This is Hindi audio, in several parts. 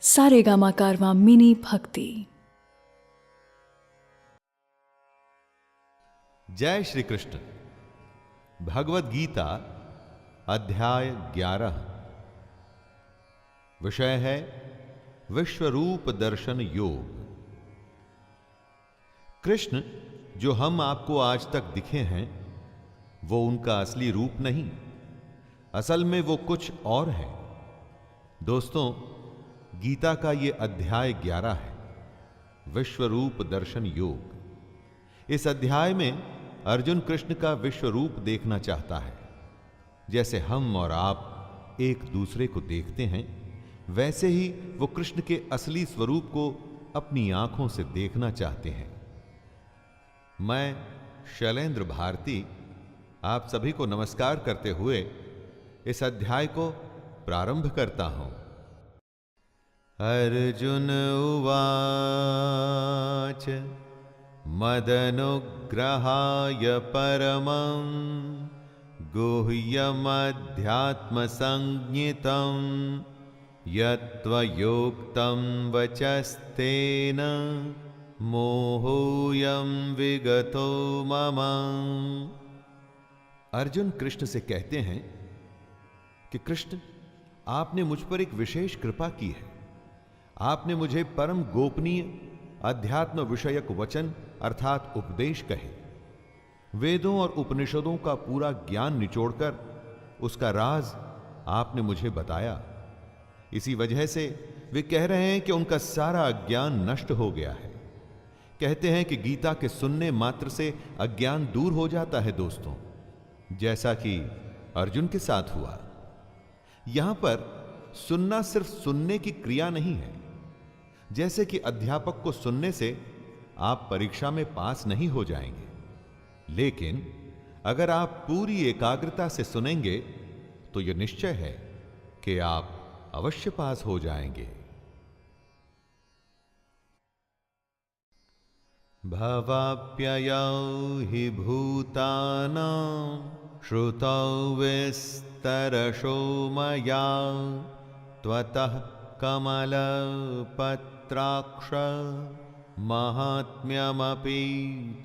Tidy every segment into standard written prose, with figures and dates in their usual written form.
सारेगामा कारवां मिनी भक्ति। जय श्री कृष्ण। भगवत गीता अध्याय 11। विषय है विश्वरूप दर्शन योग। कृष्ण जो हम आपको आज तक दिखे हैं वो उनका असली रूप नहीं, असल में वो कुछ और है। दोस्तों, गीता का ये अध्याय 11 है, विश्वरूप दर्शन योग। इस अध्याय में अर्जुन कृष्ण का विश्व रूप देखना चाहता है। जैसे हम और आप एक दूसरे को देखते हैं, वैसे ही वो कृष्ण के असली स्वरूप को अपनी आंखों से देखना चाहते हैं। मैं शैलेंद्र भारती आप सभी को नमस्कार करते हुए इस अध्याय को प्रारंभ करता हूं। अर्जुन उवाच मदनुग्रहाय परमं गुह्यमध्यात्मसंज्ञितं यत्त्वयोक्तं वचस्तेन मोहोऽयं विगतो मम। अर्जुन कृष्ण से कहते हैं कि कृष्ण, आपने मुझ पर एक विशेष कृपा की है। आपने मुझे परम गोपनीय अध्यात्म विषयक वचन अर्थात उपदेश कहे, वेदों और उपनिषदों का पूरा ज्ञान निचोड़कर उसका राज आपने मुझे बताया। इसी वजह से वे कह रहे हैं कि उनका सारा अज्ञान नष्ट हो गया है। कहते हैं कि गीता के सुनने मात्र से अज्ञान दूर हो जाता है दोस्तों, जैसा कि अर्जुन के साथ हुआ। यहां पर सुनना सिर्फ सुनने की क्रिया नहीं है। जैसे कि अध्यापक को सुनने से आप परीक्षा में पास नहीं हो जाएंगे, लेकिन अगर आप पूरी एकाग्रता से सुनेंगे तो यह निश्चय है कि आप अवश्य पास हो जाएंगे। भवाप्ययौ हि भूतानां श्रुतौ विस्तरशो मया त्वतः कमलपत्राक्ष महात्म्यमपि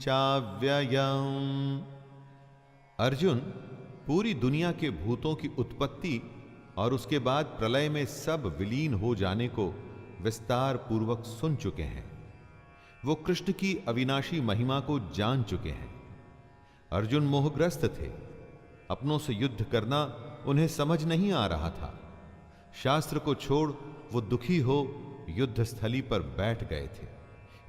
चाव्ययम्। अर्जुन, पूरी दुनिया के भूतों की उत्पत्ति और उसके बाद प्रलय में सब विलीन हो जाने को विस्तार पूर्वक सुन चुके हैं। वो कृष्ण की अविनाशी महिमा को जान चुके हैं। अर्जुन मोहग्रस्त थे। अपनों से युद्ध करना उन्हें समझ नहीं आ रहा था। शास्त्र को छोड़ वो दुखी हो युद्ध स्थली पर बैठ गए थे।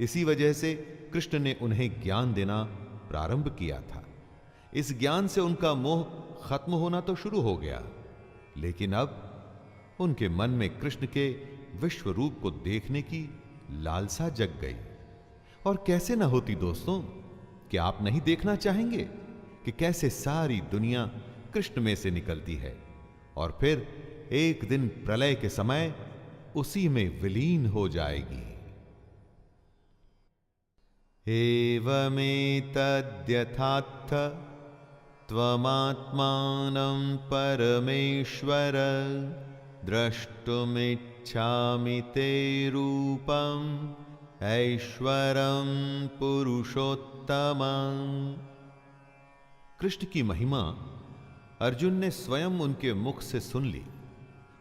इसी वजह से कृष्ण ने उन्हें ज्ञान देना प्रारंभ किया था। इस ज्ञान से उनका मोह खत्म होना तो शुरू हो गया, लेकिन अब उनके मन में कृष्ण के विश्व रूप को देखने की लालसा जग गई। और कैसे ना होती दोस्तों, कि आप नहीं देखना चाहेंगे कि कैसे सारी दुनिया कृष्ण में से निकलती है और फिर एक दिन प्रलय के समय उसी में विलीन हो जाएगी। एवमेतद्यथार्थ त्वमात्मानं परमेश्वर द्रष्टुमिच्छामि ते रूपम् ऐश्वरं पुरुषोत्तमं। कृष्ण की महिमा अर्जुन ने स्वयं उनके मुख से सुन ली,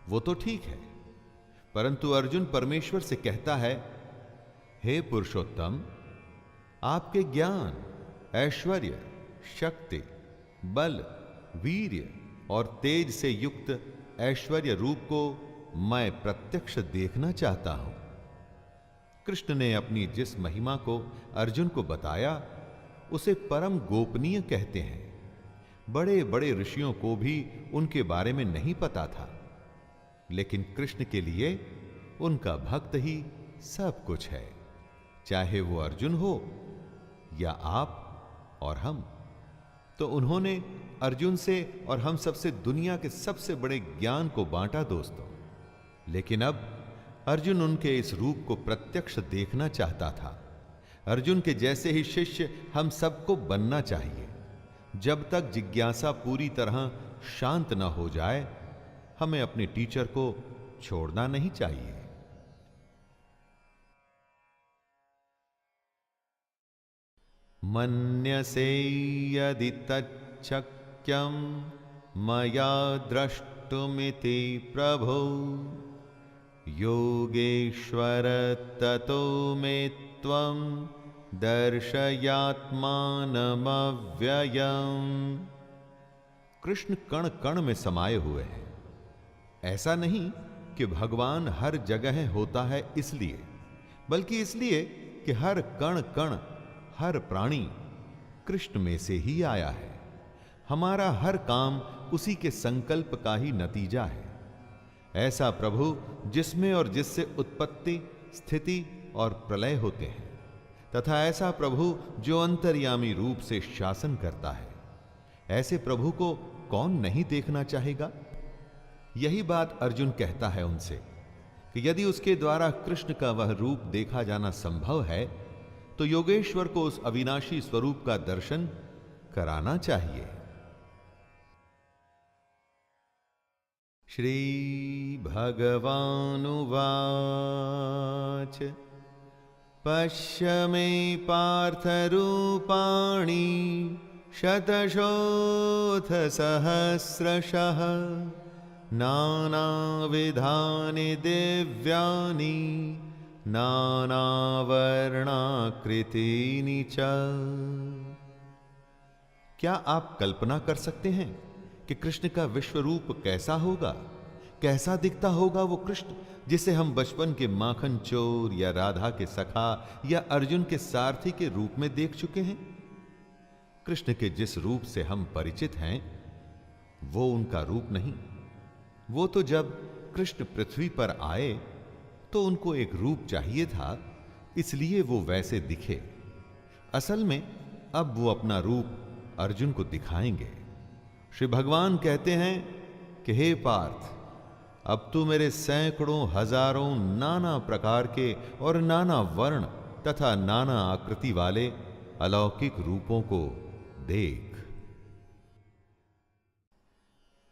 वो तो ठीक है, परंतु अर्जुन परमेश्वर से कहता है, हे पुरुषोत्तम, आपके ज्ञान, ऐश्वर्य, शक्ति, बल, वीर्य और तेज से युक्त ऐश्वर्य रूप को मैं प्रत्यक्ष देखना चाहता हूं। कृष्ण ने अपनी जिस महिमा को अर्जुन को बताया उसे परम गोपनीय कहते हैं। बड़े बड़े ऋषियों को भी उनके बारे में नहीं पता था, लेकिन कृष्ण के लिए उनका भक्त ही सब कुछ है। चाहे वो अर्जुन हो या आप और हम। तो उन्होंने अर्जुन से और हम सबसे दुनिया के सबसे बड़े ज्ञान को बांटा दोस्तों। लेकिन अब अर्जुन उनके इस रूप को प्रत्यक्ष देखना चाहता था। अर्जुन के जैसे ही शिष्य हम सबको बनना चाहिए। जब तक जिज्ञासा पूरी तरह शांत न हो जाए, हमें अपने टीचर को छोड़ना नहीं चाहिए। मन्यसे यदि तच्छक्यं मया द्रष्टुमिति प्रभो योगेश्वर ततो मे त्वं दर्शयात्मानमव्ययम्। कृष्ण कण कण में समाये हुए हैं। ऐसा नहीं कि भगवान हर जगह होता है इसलिए, बल्कि इसलिए कि हर कण कण, हर प्राणी कृष्ण में से ही आया है। हमारा हर काम उसी के संकल्प का ही नतीजा है। ऐसा प्रभु जिसमें और जिससे उत्पत्ति, स्थिति और प्रलय होते हैं, तथा ऐसा प्रभु जो अंतर्यामी रूप से शासन करता है, ऐसे प्रभु को कौन नहीं देखना चाहेगा। यही बात अर्जुन कहता है उनसे कि यदि उसके द्वारा कृष्ण का वह रूप देखा जाना संभव है तो योगेश्वर को उस अविनाशी स्वरूप का दर्शन कराना चाहिए। श्री भगवानुवाच पश्य मे पार्थ रूपाणि शतशोऽथ सहस्रशः नानाविधानि दिव्यानि नानावर्णाकृतीनि च। क्या आप कल्पना कर सकते हैं कि कृष्ण का विश्व रूप कैसा होगा? कैसा दिखता होगा वो कृष्ण जिसे हम बचपन के माखन चोर या राधा के सखा या अर्जुन के सारथी के रूप में देख चुके हैं। कृष्ण के जिस रूप से हम परिचित हैं वो उनका रूप नहीं। वो तो जब कृष्ण पृथ्वी पर आए तो उनको एक रूप चाहिए था, इसलिए वो वैसे दिखे। असल में अब वो अपना रूप अर्जुन को दिखाएंगे। श्री भगवान कहते हैं कि हे पार्थ, अब तू मेरे सैकड़ों हजारों नाना प्रकार के और नाना वर्ण तथा नाना आकृति वाले अलौकिक रूपों को देख।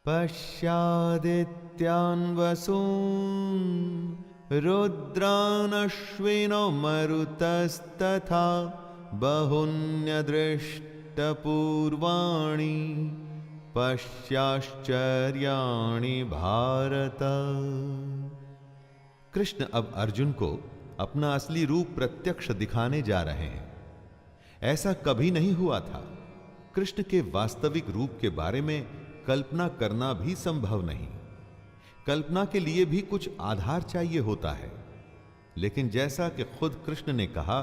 पश्यादित्यान् वसून् रुद्रानश्विनो मरुतस्तथा बहुन्यदृष्टपूर्वाणि पश्याश्चर्याणि भारत। कृष्ण अब अर्जुन को अपना असली रूप प्रत्यक्ष दिखाने जा रहे हैं। ऐसा कभी नहीं हुआ था। कृष्ण के वास्तविक रूप के बारे में कल्पना करना भी संभव नहीं। कल्पना के लिए भी कुछ आधार चाहिए होता है। लेकिन जैसा कि खुद कृष्ण ने कहा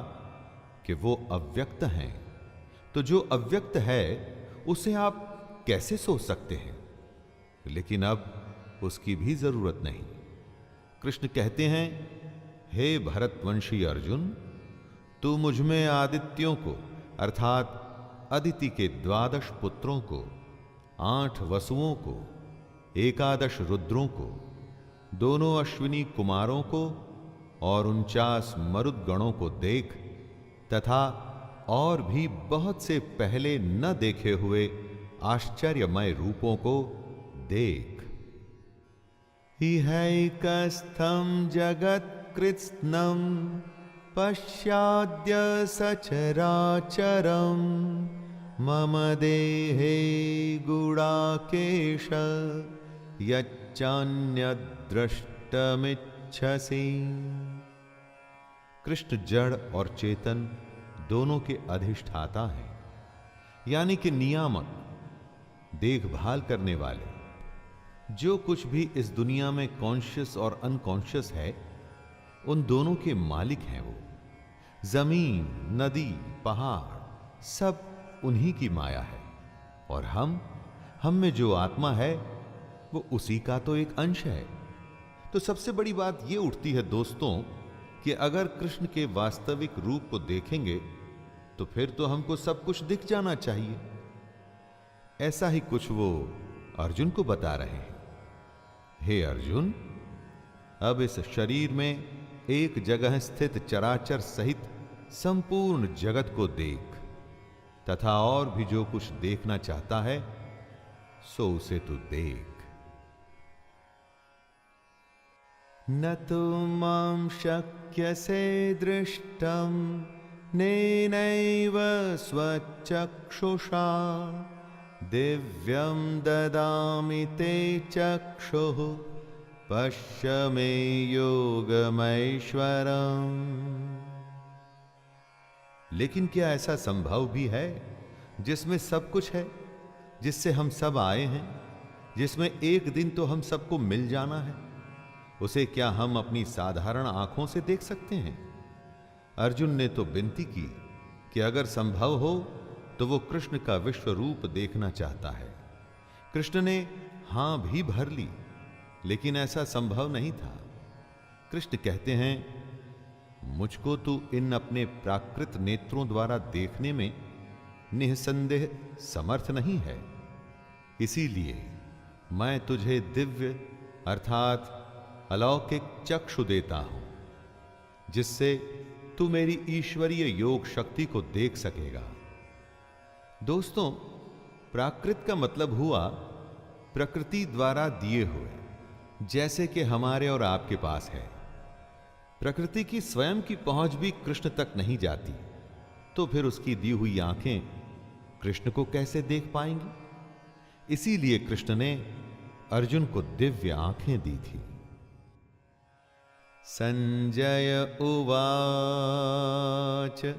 कि वो अव्यक्त हैं, तो जो अव्यक्त है उसे आप कैसे सोच सकते हैं? लेकिन अब उसकी भी जरूरत नहीं। कृष्ण कहते हैं, हे भरतवंशी अर्जुन, तू मुझ में आदित्यों को अर्थात अदिति के 12 पुत्रों को, 8 वसुओं को, 11 रुद्रों को, दोनों अश्विनी कुमारों को और 49 मरुदगणों को देख, तथा और भी बहुत से पहले न देखे हुए आश्चर्यमय रूपों को देख। इहैकस्थं जगत्कृत्स्नं पश्याद्य सचराचरं मम देहे गुडाकेश यच्चान्यद्द्रष्टुमिच्छसि। कृष्ण जड़ और चेतन दोनों के अधिष्ठाता हैं, यानी कि नियामक, देखभाल करने वाले। जो कुछ भी इस दुनिया में कॉन्शियस और अनकॉन्शियस है, उन दोनों के मालिक हैं वो। जमीन, नदी, पहाड़ सब उन्हीं की माया है। और हम में जो आत्मा है वो उसी का तो एक अंश है। तो सबसे बड़ी बात ये उठती है दोस्तों कि अगर कृष्ण के वास्तविक रूप को देखेंगे तो फिर तो हमको सब कुछ दिख जाना चाहिए। ऐसा ही कुछ वो अर्जुन को बता रहे हैं। हे अर्जुन, अब इस शरीर में एक जगह स्थित चराचर सहित संपूर्ण जगत को देख, तथा और भी जो कुछ देखना चाहता है सो उसे तू देख। न तो मां शक्यसे दृष्टम नेनैव स्वचक्षुषा दिव्यं ददामि ते चक्षुः पश्य मे योगमैश्वरम्। लेकिन क्या ऐसा संभव भी है जिसमें सब कुछ है, जिससे हम सब आए हैं, जिसमें एक दिन तो हम सबको मिल जाना है? उसे क्या हम अपनी साधारण आंखों से देख सकते हैं? अर्जुन ने तो विनती की कि अगर संभव हो तो वो कृष्ण का विश्व रूप देखना चाहता है। कृष्ण ने हां भी भर ली, लेकिन ऐसा संभव नहीं था। कृष्ण कहते हैं, मुझको तू इन अपने प्राकृत नेत्रों द्वारा देखने में निसंदेह समर्थ नहीं है, इसीलिए मैं तुझे दिव्य अर्थात अलौकिक चक्षु देता हूं, जिससे तू मेरी ईश्वरीय योग शक्ति को देख सकेगा। दोस्तों, प्राकृत का मतलब हुआ प्रकृति द्वारा दिए हुए, जैसे कि हमारे और आपके पास है। प्रकृति की स्वयं की पहुंच भी कृष्ण तक नहीं जाती, तो फिर उसकी दी हुई आंखें कृष्ण को कैसे देख पाएंगी? इसीलिए कृष्ण ने अर्जुन को दिव्य आंखें दी थी। संजय उवाच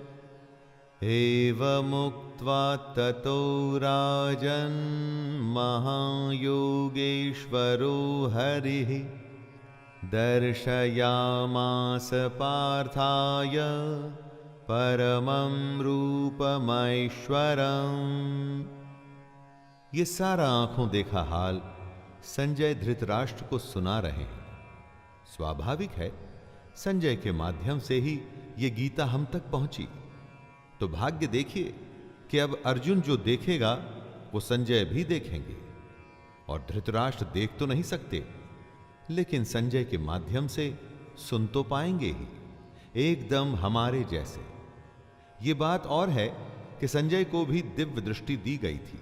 एवमुक्त्वा ततो राजन् महायोगेश्वरो हरिः दर्शयामास पार्थाय परमं रूपमैश्वरम्। ये सारा आंखों देखा हाल संजय धृतराष्ट्र को सुना रहे हैं। स्वाभाविक है, संजय के माध्यम से ही ये गीता हम तक पहुंची। तो भाग्य देखिए कि अब अर्जुन जो देखेगा वो संजय भी देखेंगे। और धृतराष्ट्र देख तो नहीं सकते, लेकिन संजय के माध्यम से सुन तो पाएंगे ही, एकदम हमारे जैसे। ये बात और है कि संजय को भी दिव्य दृष्टि दी गई थी,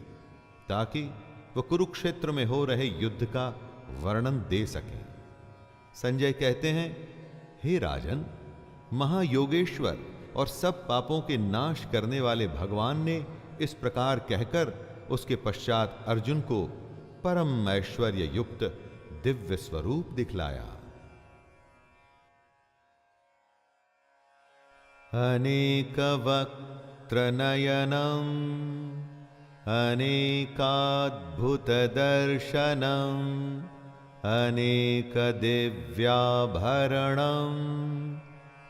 ताकि वह कुरुक्षेत्र में हो रहे युद्ध का वर्णन दे सके। संजय कहते हैं, हे राजन, महायोगेश्वर और सब पापों के नाश करने वाले भगवान ने इस प्रकार कहकर उसके पश्चात अर्जुन को परम ऐश्वर्य युक्त दिव्य स्वरूप दिखलाया। अनेक वक्त्र नयनम अनेकाद्भुत दर्शनम अनेक दिव्याभरणम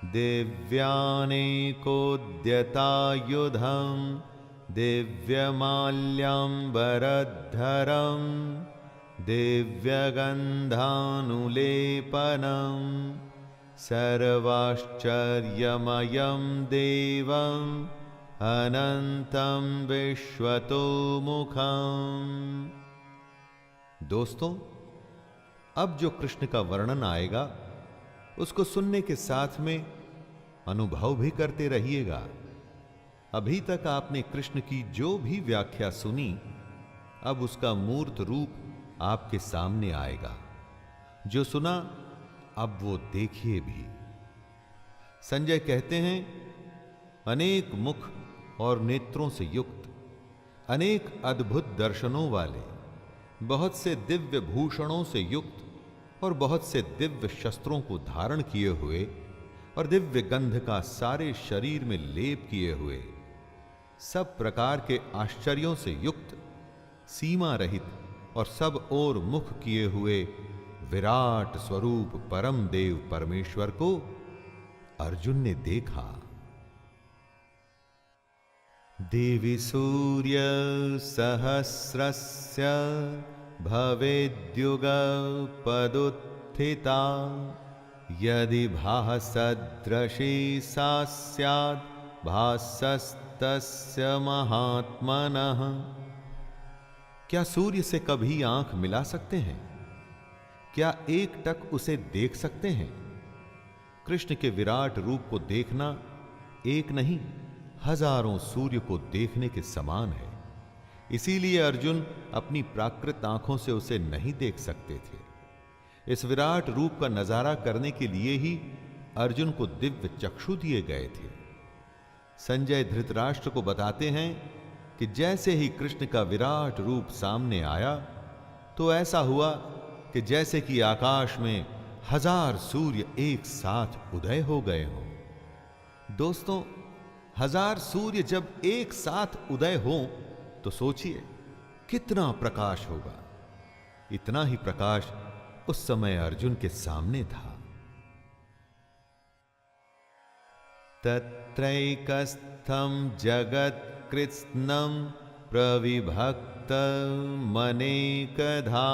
दिव्यानेकोद्यतायुधं दिव्यमाल्यांबरधरं दिव्यगन्धानुलेपनं सर्वाश्चर्यमयं देवम् अनंतं विश्वतोमुखम्। दोस्तों, अब जो कृष्ण का वर्णन आएगा उसको सुनने के साथ में अनुभव भी करते रहिएगा। अभी तक आपने कृष्ण की जो भी व्याख्या सुनी, अब उसका मूर्त रूप आपके सामने आएगा। जो सुना अब वो देखिए भी। संजय कहते हैं, अनेक मुख और नेत्रों से युक्त, अनेक अद्भुत दर्शनों वाले, बहुत से दिव्य भूषणों से युक्त और बहुत से दिव्य शस्त्रों को धारण किए हुए और दिव्य गंध का सारे शरीर में लेप किए हुए, सब प्रकार के आश्चर्यों से युक्त, सीमा रहित और सब ओर मुख किए हुए विराट स्वरूप परम देव परमेश्वर को अर्जुन ने देखा। देवी सूर्य सहस्रस्य भवेद्युगपदुत्थिता यदि भासदृशी सा स्यात् भासस्तस्य महात्मनः। क्या सूर्य से कभी आंख मिला सकते हैं? क्या एक टक उसे देख सकते हैं? कृष्ण के विराट रूप को देखना एक नहीं, हजारों सूर्य को देखने के समान है। इसीलिए अर्जुन अपनी प्राकृत आंखों से उसे नहीं देख सकते थे। इस विराट रूप का नजारा करने के लिए ही अर्जुन को दिव्य चक्षु दिए गए थे। संजय धृतराष्ट्र को बताते हैं कि जैसे ही कृष्ण का विराट रूप सामने आया तो ऐसा हुआ कि जैसे कि आकाश में 1000 सूर्य एक साथ उदय हो गए हों। दोस्तों, 1000 सूर्य जब एक साथ उदय हो तो सोचिए कितना प्रकाश होगा। इतना ही प्रकाश उस समय अर्जुन के सामने था। तत्रैकस्थं जगत्कृत्स्नं प्रविभक्त मनेकधा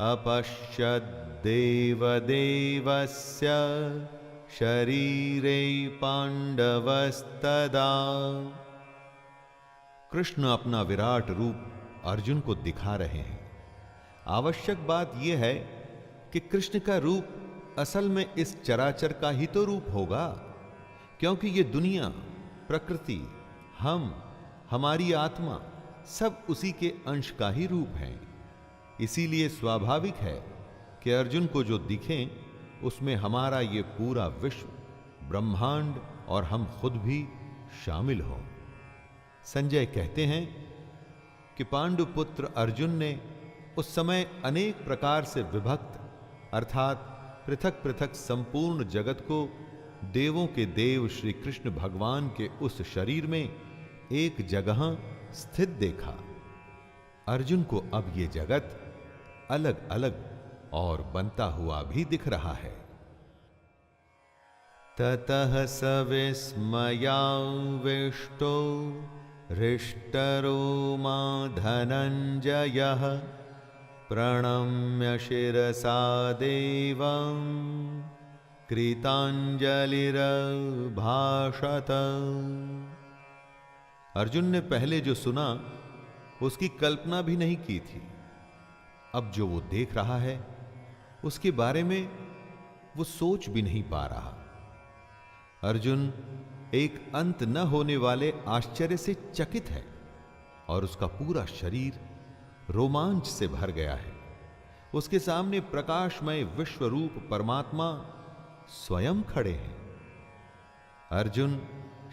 अपश्यद् देवदेवस्य शरीरे पांडवस्तदा। कृष्ण अपना विराट रूप अर्जुन को दिखा रहे हैं। आवश्यक बात यह है कि कृष्ण का रूप असल में इस चराचर का ही तो रूप होगा, क्योंकि ये दुनिया, प्रकृति, हमारी आत्मा सब उसी के अंश का ही रूप है। इसीलिए स्वाभाविक है कि अर्जुन को जो दिखें उसमें हमारा ये पूरा विश्व, ब्रह्मांड और हम खुद भी शामिल हों। संजय कहते हैं कि पांडुपुत्र अर्जुन ने उस समय अनेक प्रकार से विभक्त अर्थात पृथक पृथक संपूर्ण जगत को देवों के देव श्री कृष्ण भगवान के उस शरीर में एक जगह स्थित देखा। अर्जुन को अब ये जगत अलग अलग और बनता हुआ भी दिख रहा है। ततः स विस्मयाविष्टो हृष्टरो मा धनंजयः प्रणम्य शिरसा देवं कृतांजलिर्भाषत। अर्जुन ने पहले जो सुना उसकी कल्पना भी नहीं की थी। अब जो वो देख रहा है उसके बारे में वो सोच भी नहीं पा रहा। अर्जुन एक अंत न होने वाले आश्चर्य से चकित है और उसका पूरा शरीर रोमांच से भर गया है। उसके सामने प्रकाशमय विश्वरूप परमात्मा स्वयं खड़े हैं। अर्जुन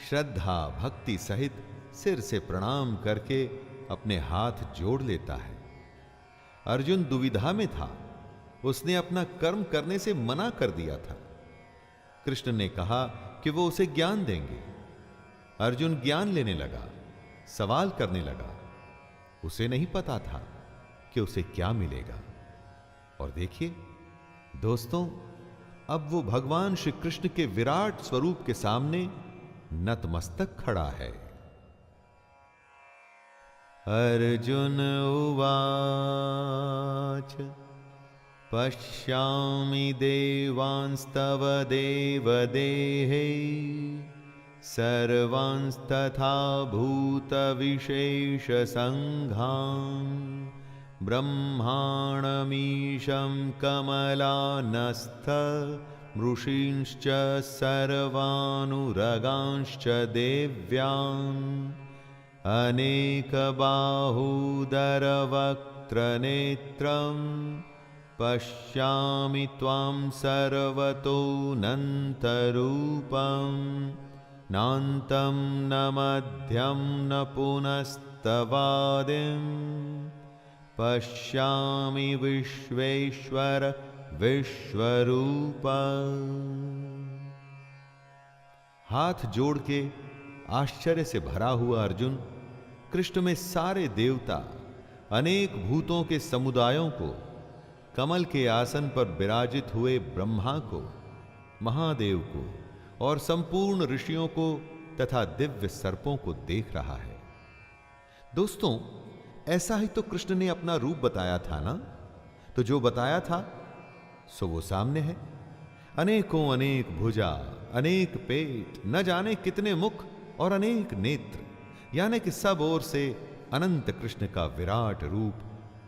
श्रद्धा भक्ति सहित सिर से प्रणाम करके अपने हाथ जोड़ लेता है। अर्जुन दुविधा में था। उसने अपना कर्म करने से मना कर दिया था। कृष्ण ने कहा कि वो उसे ज्ञान देंगे। अर्जुन ज्ञान लेने लगा, सवाल करने लगा। उसे नहीं पता था कि उसे क्या मिलेगा। और देखिए दोस्तों, अब वो भगवान श्री कृष्ण के विराट स्वरूप के सामने नतमस्तक खड़ा है। अर्जुन उवाच पश्यामि देवांस्तव देवदेहे सर्वांस्तथा भूतविशेषसङ्घान् ब्रह्माणमीशं कमलानस्थ मृषींश्च सर्वानुरगांश्च देव्यान् अनेकबाहूदरवक्त्रनेत्रं पश्यामि त्वां सर्वतोऽनन्तरूपं नान्तं न मध्यं न पुनस्तवादिं पश्यामि विश्वेश्वर विश्वरूप। हाथ जोड़ के आश्चर्य से भरा हुआ अर्जुन कृष्ण में सारे देवता, अनेक भूतों के समुदायों को, कमल के आसन पर विराजित हुए ब्रह्मा को, महादेव को और संपूर्ण ऋषियों को तथा दिव्य सर्पों को देख रहा है। दोस्तों, ऐसा ही तो कृष्ण ने अपना रूप बताया था ना। तो जो बताया था सो वो सामने है। अनेकों अनेक भुजा, अनेक पेट, न जाने कितने मुख और अनेक नेत्र, यानी कि सब ओर से अनंत कृष्ण का विराट रूप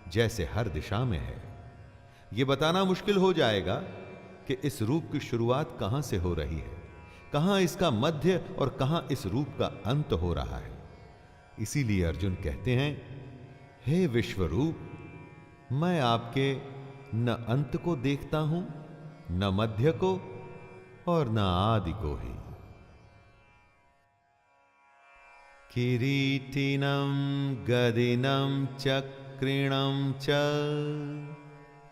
जैसे हर दिशा में है। यह बताना मुश्किल हो जाएगा कि इस रूप की शुरुआत कहां से हो रही है, कहां इसका मध्य और कहां इस रूप का अंत हो रहा है। इसीलिए अर्जुन कहते हैं, हे विश्वरूप, मैं आपके न अंत को देखता हूं, न मध्य को और न आदि को ही। किरीटिनं गदिनं चक्रिणं च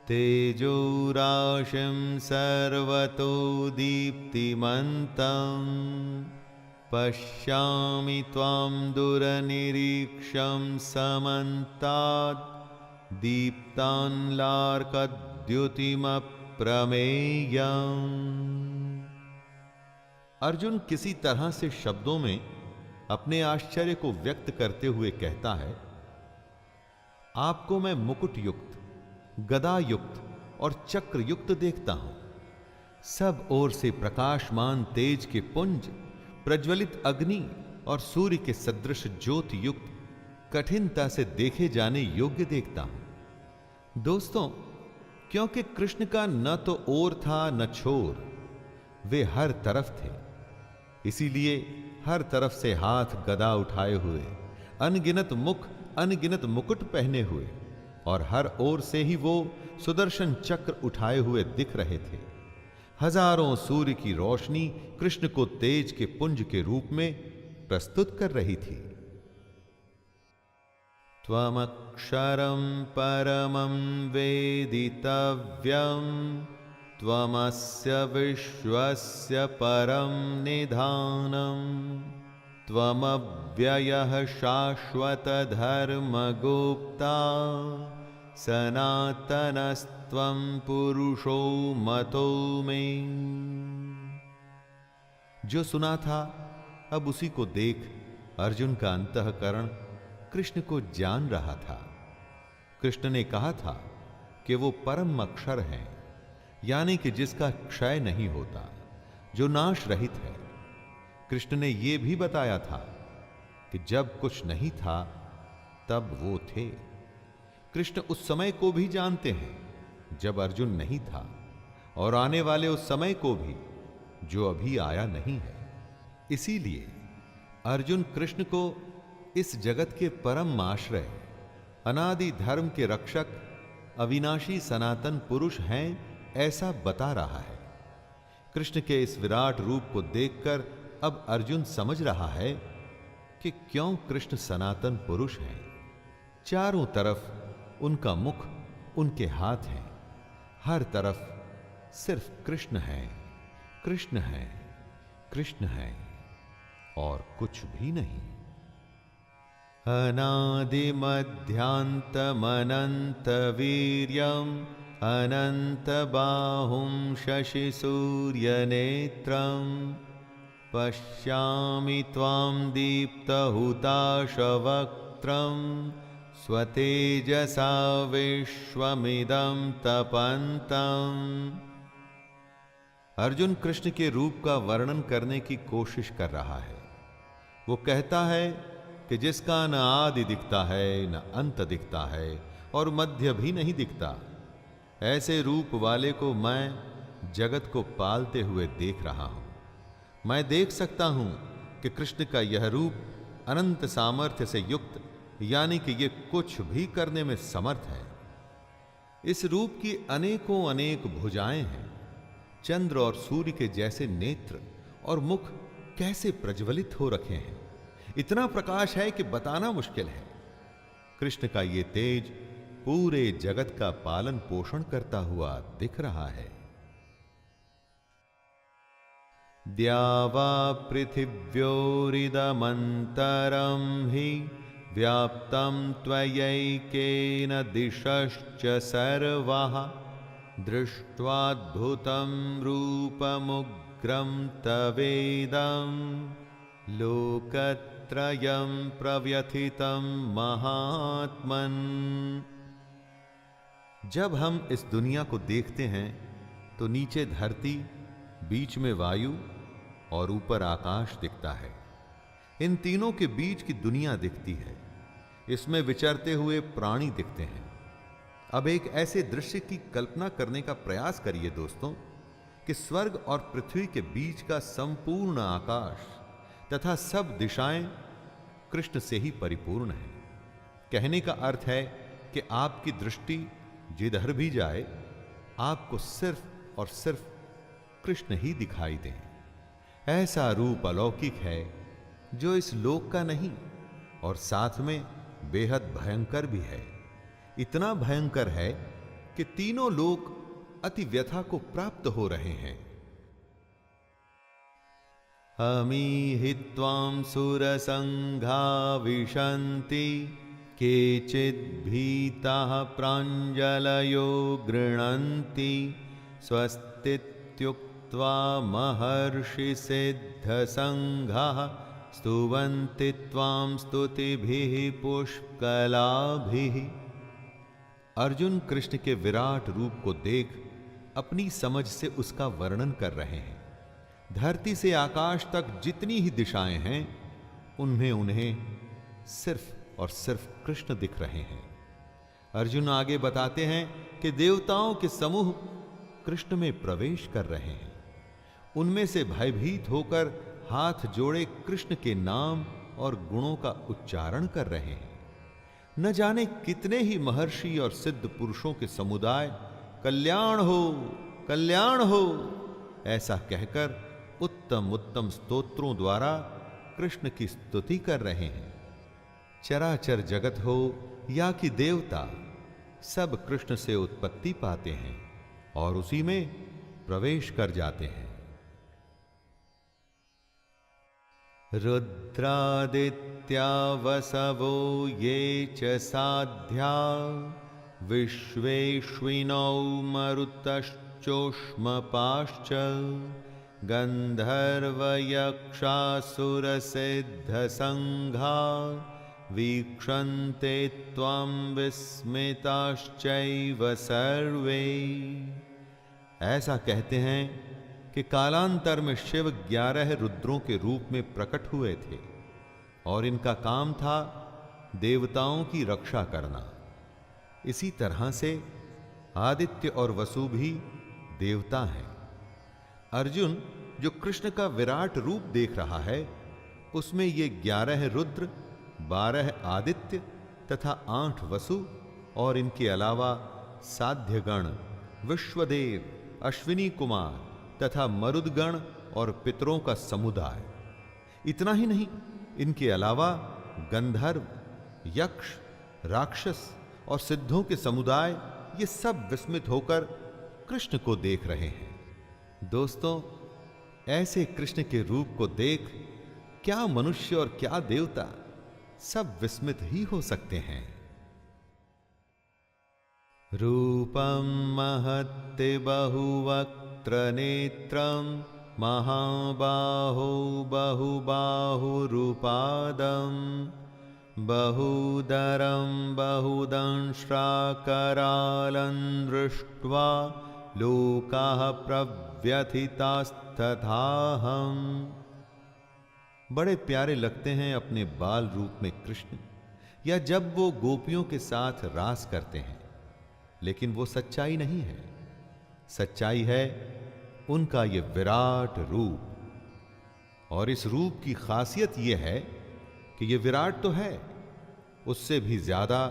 तेजोराशिं सर्वतो दीप्तिमन्तं पश्यामि त्वां दुरनिरीक्षं समन्तात् दीप्तान्लार्कद्युतिमप्रमेयम्। अर्जुन किसी तरह से शब्दों में अपने आश्चर्य को व्यक्त करते हुए कहता है, आपको मैं मुकुट युक्त, गदा युक्त और चक्र युक्त देखता हूं। सब ओर से प्रकाशमान तेज के पुंज, प्रज्वलित अग्नि और सूर्य के सदृश ज्योति युक्त, कठिनता से देखे जाने योग्य देखता हूं। दोस्तों, क्योंकि कृष्ण का न तो ओर था न छोर, वे हर तरफ थे, इसीलिए हर तरफ से हाथ गदा उठाए हुए, अनगिनत मुख, अनगिनत मुकुट पहने हुए और हर ओर से ही वो सुदर्शन चक्र उठाए हुए दिख रहे थे। हजारों सूर्य की रोशनी कृष्ण को तेज के पुंज के रूप में प्रस्तुत कर रही थी। त्वमक्षरं परमं वेदितव्यं, त्वमस्य विश्वस्य परं निधानम्, त्वमव्ययः शाश्वतधर्मगुप्ता, सनातनस्त्वं पुरुषो मतो मे। जो सुना था अब उसी को देख अर्जुन का अंतःकरण कृष्ण को जान रहा था। कृष्ण ने कहा था कि वो परम अक्षर हैं, यानी कि जिसका क्षय नहीं होता, जो नाश रहित है। कृष्ण ने यह भी बताया था कि जब कुछ नहीं था तब वो थे। कृष्ण उस समय को भी जानते हैं जब अर्जुन नहीं था, और आने वाले उस समय को भी जो अभी आया नहीं है। इसीलिए अर्जुन कृष्ण को इस जगत के परम आश्रय, अनादि धर्म के रक्षक, अविनाशी सनातन पुरुष हैं ऐसा बता रहा है। कृष्ण के इस विराट रूप को देखकर अब अर्जुन समझ रहा है कि क्यों कृष्ण सनातन पुरुष हैं। चारों तरफ उनका मुख, उनके हाथ हैं, हर तरफ सिर्फ कृष्ण है, कृष्ण है, कृष्ण है और कुछ भी नहीं। अनादिमध्यान्तमनन्तवीर्यम् अनन्तबाहुं शशिसूर्यनेत्रं पश्यामि त्वां दीप्तहुताशवक्त्रं स्वतेजसा विश्वमिदं तपन्तम्। अर्जुन कृष्ण के रूप का वर्णन करने की कोशिश कर रहा है। वो कहता है कि जिसका न आदि दिखता है, न अंत दिखता है और मध्य भी नहीं दिखता, ऐसे रूप वाले को मैं जगत को पालते हुए देख रहा हूं। मैं देख सकता हूं कि कृष्ण का यह रूप अनंत सामर्थ्य से युक्त, यानी कि ये कुछ भी करने में समर्थ है। इस रूप की अनेकों अनेक भुजाएं हैं। चंद्र और सूर्य के जैसे नेत्र और मुख कैसे प्रज्वलित हो रखे हैं। इतना प्रकाश है कि बताना मुश्किल है। कृष्ण का ये तेज पूरे जगत का पालन पोषण करता हुआ दिख रहा है। द्यावा पृथिव्योरिदमन्तरं हि व्याप्तं त्वयैकेन दिशश्च सर्वाः दृष्ट्वाद्भुतं रूपमुग्रं तवेदं लोकत्रयं प्रव्यथितं महात्मन्। जब हम इस दुनिया को देखते हैं तो नीचे धरती, बीच में वायु और ऊपर आकाश दिखता है। इन तीनों के बीच की दुनिया दिखती है। इसमें विचरते हुए प्राणी दिखते हैं। अब एक ऐसे दृश्य की कल्पना करने का प्रयास करिए दोस्तों कि स्वर्ग और पृथ्वी के बीच का संपूर्ण आकाश तथा सब दिशाएं कृष्ण से ही परिपूर्ण है। कहने का अर्थ है कि आपकी दृष्टि जिधर भी जाए आपको सिर्फ और सिर्फ कृष्ण ही दिखाई दें। ऐसा रूप अलौकिक है जो इस लोक का नहीं और साथ में बेहद भयंकर भी है। इतना भयंकर है कि तीनों लोग अति व्यथा को प्राप्त हो रहे हैं। अमीहि त्वां सुरसंघा विशन्ति केचिद् भीताः प्राञ्जलयो गृह्णन्ति स्वस्तीत्युक्त्वा महर्षि सिद्धसंघाः स्तुवन्ति त्वां स्तुतिभिः पुष्कलाभिः। अर्जुन कृष्ण के विराट रूप को देख अपनी समझ से उसका वर्णन कर रहे हैं। धरती से आकाश तक जितनी ही दिशाएं हैं उनमें उन्हें सिर्फ और सिर्फ कृष्ण दिख रहे हैं। अर्जुन आगे बताते हैं कि देवताओं के समूह कृष्ण में प्रवेश कर रहे हैं। उनमें से भयभीत होकर हाथ जोड़े कृष्ण के नाम और गुणों का उच्चारण कर रहे हैं। न जाने कितने ही महर्षि और सिद्ध पुरुषों के समुदाय कल्याण हो ऐसा कहकर उत्तम उत्तम स्तोत्रों द्वारा कृष्ण की स्तुति कर रहे हैं। चराचर जगत हो या कि देवता, सब कृष्ण से उत्पत्ति पाते हैं और उसी में प्रवेश कर जाते हैं। रुद्रादित्या वसवो ये च साध्या विश्वेश्विनौ मरुतश्चोष्मपाश्च गन्धर्वयक्षासुरसिद्धसंघा वीक्षन्ते त्वां विस्मिताश्चैव सर्वे। ऐसा कहते हैं कि कालांतर में शिव 11 रुद्रों के रूप में प्रकट हुए थे और इनका काम था देवताओं की रक्षा करना। इसी तरह से आदित्य और वसु भी देवता हैं। अर्जुन जो कृष्ण का विराट रूप देख रहा है उसमें ये 11 रुद्र, 12 आदित्य तथा 8 वसु और इनके अलावा साध्यगण, विश्वदेव, अश्विनी कुमार तथा मरुदगण और पितरों का समुदाय। इतना ही नहीं, इनके अलावा गंधर्व, यक्ष, राक्षस और सिद्धों के समुदाय ये सब विस्मित होकर कृष्ण को देख रहे हैं। दोस्तों, ऐसे कृष्ण के रूप को देख क्या मनुष्य और क्या देवता सब विस्मित ही हो सकते हैं। रूपम महत्ते बहुवक्त्र नेत्रम महाबाहो बहुबाहुरूपादम बहुदरं बहुदंष्ट्राकरालं दृष्ट्वा लोकाः प्रव्यथितास्तथाहम्। बड़े प्यारे लगते हैं अपने बाल रूप में कृष्ण, या जब वो गोपियों के साथ रास करते हैं, लेकिन वो सच्चाई नहीं है। सच्चाई है उनका ये विराट रूप। और इस रूप की खासियत ये है कि ये विराट तो है, उससे भी ज्यादा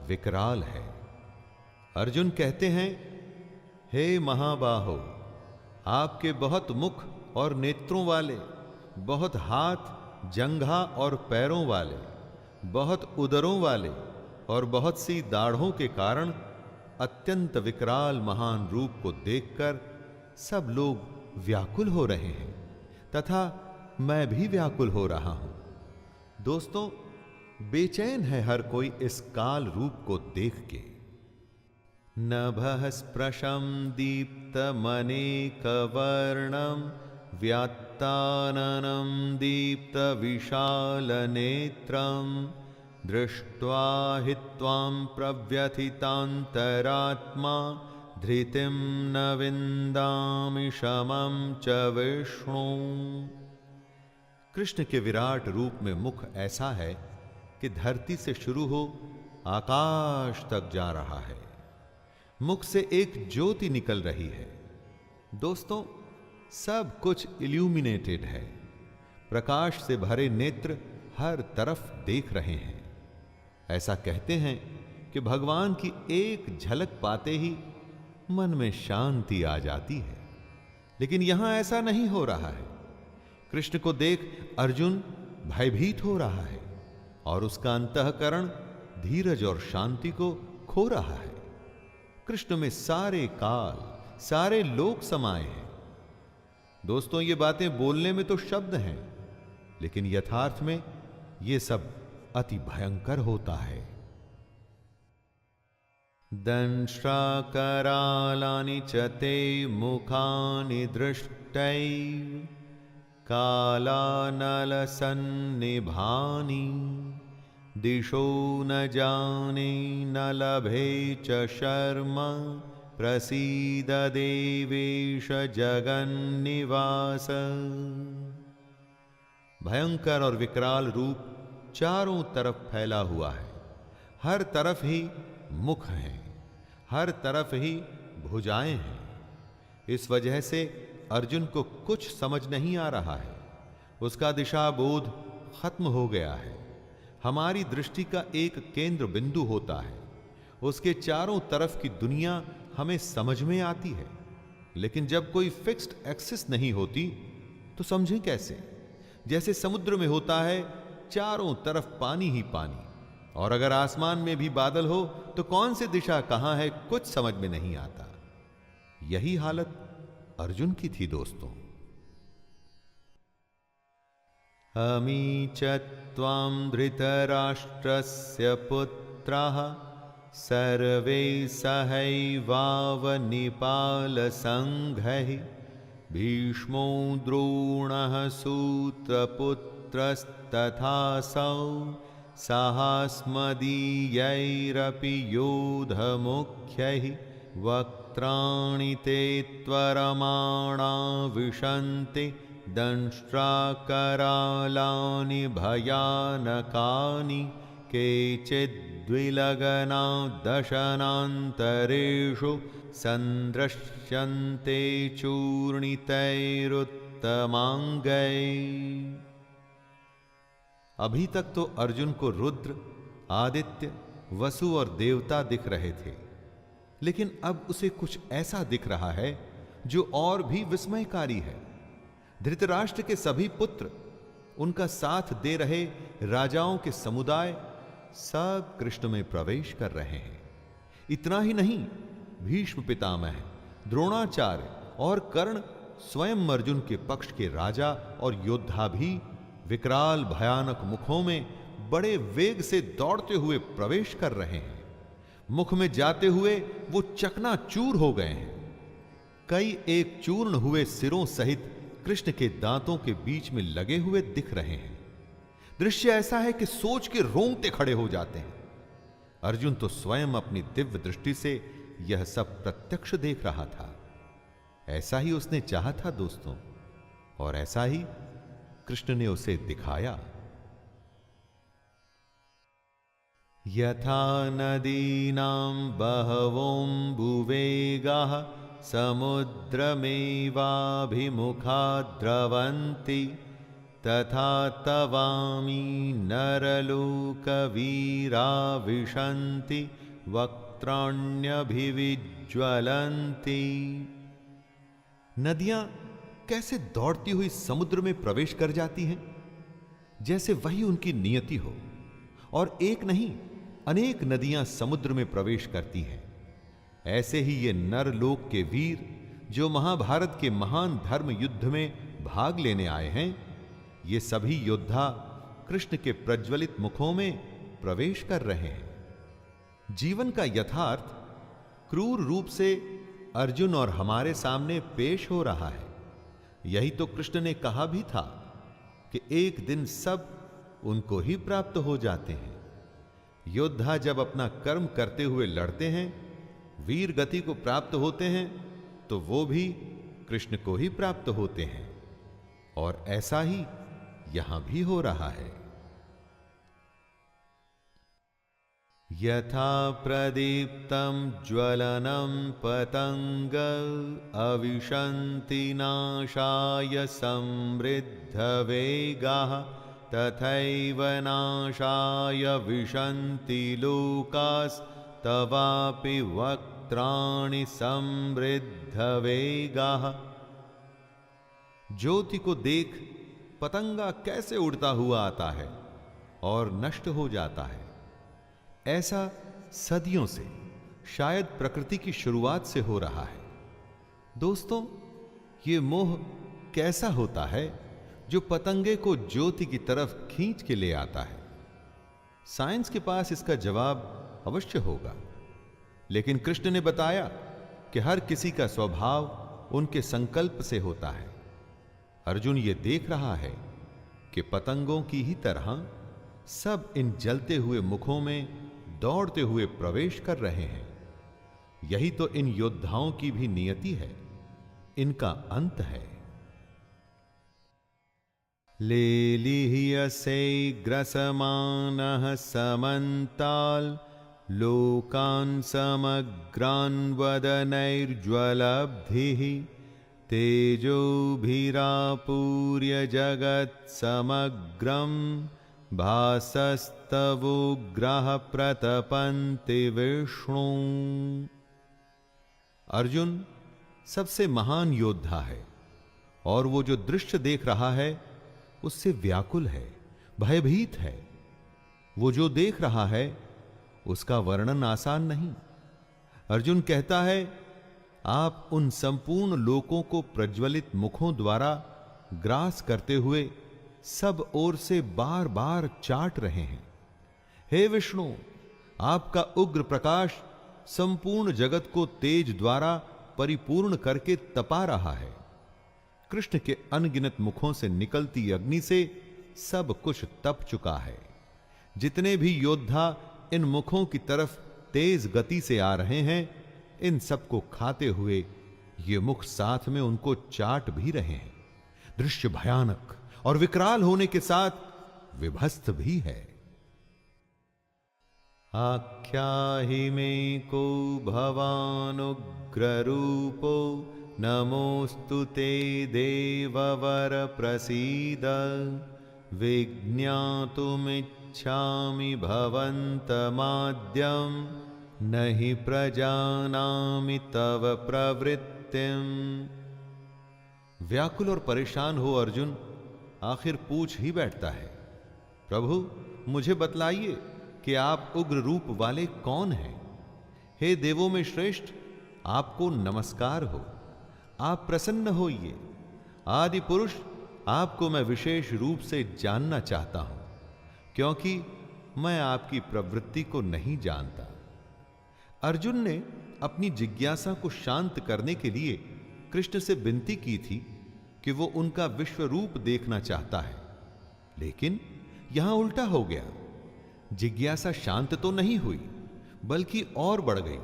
विकराल है। अर्जुन कहते हैं, हे महाबाहो, आपके बहुत मुख और नेत्रों वाले, बहुत हाथ, जंघा और पैरों वाले, बहुत उदरों वाले और बहुत सी दाढ़ों के कारण अत्यंत विकराल महान रूप को देखकर सब लोग व्याकुल हो रहे हैं तथा मैं भी व्याकुल हो रहा हूं। दोस्तों, बेचैन है हर कोई इस काल रूप को देख के। नभः स्पृशं दीप्तमनेकवर्णं व्यात्ताननं दीप्तविशालनेत्रं दृष्ट्वा हि त्वां प्रव्यथितान्तरात्मा धृतिं न विन्दामि शमं च विष्णु। कृष्ण के विराट रूप में मुख ऐसा है कि धरती से शुरू हो आकाश तक जा रहा है। मुख से एक ज्योति निकल रही है। दोस्तों, सब कुछ इल्यूमिनेटेड है। प्रकाश से भरे नेत्र हर तरफ देख रहे हैं। ऐसा कहते हैं कि भगवान की एक झलक पाते ही मन में शांति आ जाती है, लेकिन यहां ऐसा नहीं हो रहा है। कृष्ण को देख अर्जुन भयभीत हो रहा है और उसका अंतःकरण धीरज और शांति को खो रहा है। कृष्ण में सारे काल, सारे लोक समाये हैं। दोस्तों, ये बातें बोलने में तो शब्द हैं, लेकिन यथार्थ में ये सब अति भयंकर होता है। दंष्ट्राकरालानि च ते मुखानि दृष्टैव कालानलसन्निभानि दिशो न जाने न लभे च शर्मा प्रसीद देवेश जगन्निवास। भयंकर और विकराल रूप चारों तरफ फैला हुआ है। हर तरफ ही मुख हैं, हर तरफ ही भुजाएं हैं। इस वजह से अर्जुन को कुछ समझ नहीं आ रहा है। उसका दिशा बोध खत्म हो गया है। हमारी दृष्टि का एक केंद्र बिंदु होता है, उसके चारों तरफ की दुनिया हमें समझ में आती है। लेकिन जब कोई फिक्स्ड एक्सिस नहीं होती तो समझें कैसे? जैसे समुद्र में होता है चारों तरफ पानी ही पानी, और अगर आसमान में भी बादल हो तो कौन सी दिशा कहां है कुछ समझ में नहीं आता। यही हालत अर्जुन की थी दोस्तों। अमी च त्वां धृतराष्ट्रस्य पुत्राः सर्वे सहैवावनिपालसङ्घैः भीष्मो द्रोणः सूतपुत्रस्तथासौ साहस्मदीयैरपि योधमुख्यैः वक्त्राणि ते त्वरमाणा विशन्ति दंष्ट्राकरालानि भयानकानि केचिद्विलगना दशनान्तरेषु संदृश्यन्ते चूर्णितैरुत्तमाङ्गैः। अभी तक तो अर्जुन को रुद्र, आदित्य, वसु और देवता दिख रहे थे, लेकिन अब उसे कुछ ऐसा दिख रहा है जो और भी विस्मयकारी है। धृतराष्ट्र के सभी पुत्र, उनका साथ दे रहे राजाओं के समुदाय सब कृष्ण में प्रवेश कर रहे हैं। इतना ही नहीं, भीष्म पितामह, द्रोणाचार्य और कर्ण स्वयं अर्जुन के पक्ष के राजा और योद्धा भी विकराल भयानक मुखों में बड़े वेग से दौड़ते हुए प्रवेश कर रहे हैं। मुख में जाते हुए वो चकनाचूर हो गए हैं। कई एक चूर्ण हुए सिरों सहित कृष्ण के दांतों के बीच में लगे हुए दिख रहे हैं। दृश्य ऐसा है कि सोच के रोंगटे खड़े हो जाते हैं। अर्जुन तो स्वयं अपनी दिव्य दृष्टि से यह सब प्रत्यक्ष देख रहा था। ऐसा ही उसने चाहा था दोस्तों, और ऐसा ही कृष्ण ने उसे दिखाया। यथा नदीनां बहवोऽम्बुवेगाः समुद्रमेवाभिमुखा द्रवन्ति तथा तवामी नरलोकवीरा विशन्ति वक्त्राण्यभिविज्वलन्ति। नदियां कैसे दौड़ती हुई समुद्र में प्रवेश कर जाती हैं, जैसे वही उनकी नियति हो। और एक नहीं, अनेक नदियां समुद्र में प्रवेश करती हैं। ऐसे ही ये नरलोक के वीर जो महाभारत के महान धर्म युद्ध में भाग लेने आए हैं, ये सभी योद्धा कृष्ण के प्रज्वलित मुखों में प्रवेश कर रहे हैं। जीवन का यथार्थ क्रूर रूप से अर्जुन और हमारे सामने पेश हो रहा है। यही तो कृष्ण ने कहा भी था कि एक दिन सब उनको ही प्राप्त हो जाते हैं। योद्धा जब अपना कर्म करते हुए लड़ते हैं, वीर गति को प्राप्त होते हैं, तो वो भी कृष्ण को ही प्राप्त होते हैं। और ऐसा ही यहां भी हो रहा है। यथा प्रदीप्तं ज्वलनं पतंग अविशन्ति नाशाय समृद्धवेगाः तथैव नाशाय विशन्ति लोकास्तवापि वक्त्राणि समृद्धवेगाः। ज्योति को देख पतंगा कैसे उड़ता हुआ आता है और नष्ट हो जाता है। ऐसा सदियों से, शायद प्रकृति की शुरुआत से हो रहा है। दोस्तों, ये मोह कैसा होता है जो पतंगे को ज्योति की तरफ खींच के ले आता है? साइंस के पास इसका जवाब अवश्य होगा, लेकिन कृष्ण ने बताया कि हर किसी का स्वभाव उनके संकल्प से होता है। अर्जुन ये देख रहा है कि पतंगों की ही तरह सब इन जलते हुए मुखों में दौड़ते हुए प्रवेश कर रहे हैं। यही तो इन योद्धाओं की भी नियति है, इनका अंत है। लेलिह्यसे ग्रसमानः समन्ताल लोकान् समग्रान् वदनैर्ज्वलब्धिः तेजोभिरापूर्य जगत् समग्रं भासस्तवोग्रः प्रतपन्ति विष्णु। अर्जुन सबसे महान योद्धा है और वो जो दृश्य देख रहा है उससे व्याकुल है, भयभीत है। वो जो देख रहा है उसका वर्णन आसान नहीं। अर्जुन कहता है, आप उन संपूर्ण लोकों को प्रज्वलित मुखों द्वारा ग्रास करते हुए सब ओर से बार बार चाट रहे हैं। हे विष्णु, आपका उग्र प्रकाश संपूर्ण जगत को तेज द्वारा परिपूर्ण करके तपा रहा है। कृष्ण के अनगिनत मुखों से निकलती अग्नि से सब कुछ तप चुका है। जितने भी योद्धा इन मुखों की तरफ तेज गति से आ रहे हैं, इन सबको खाते हुए ये मुख साथ में उनको चाट भी रहे हैं। दृश्य भयानक और विकराल होने के साथ विभस्त भी है। आख्याहि में को भवानुग्र रूपो नमोस्तु ते देववर प्रसीद विज्ञातुमिच्छामि भवन्तमाद्यं नहि प्रजानामि तव प्रवृत्तिम्। व्याकुल और परेशान हो अर्जुन आखिर पूछ ही बैठता है, प्रभु मुझे बतलाइए कि आप उग्र रूप वाले कौन हैं? हे देवों में श्रेष्ठ, आपको नमस्कार हो, आप प्रसन्न होइए। आदि पुरुष, आपको मैं विशेष रूप से जानना चाहता हूं, क्योंकि मैं आपकी प्रवृत्ति को नहीं जानता। अर्जुन ने अपनी जिज्ञासा को शांत करने के लिए कृष्ण से विनती की थी कि वो उनका विश्व रूप देखना चाहता है, लेकिन यहां उल्टा हो गया। जिज्ञासा शांत तो नहीं हुई, बल्कि और बढ़ गई।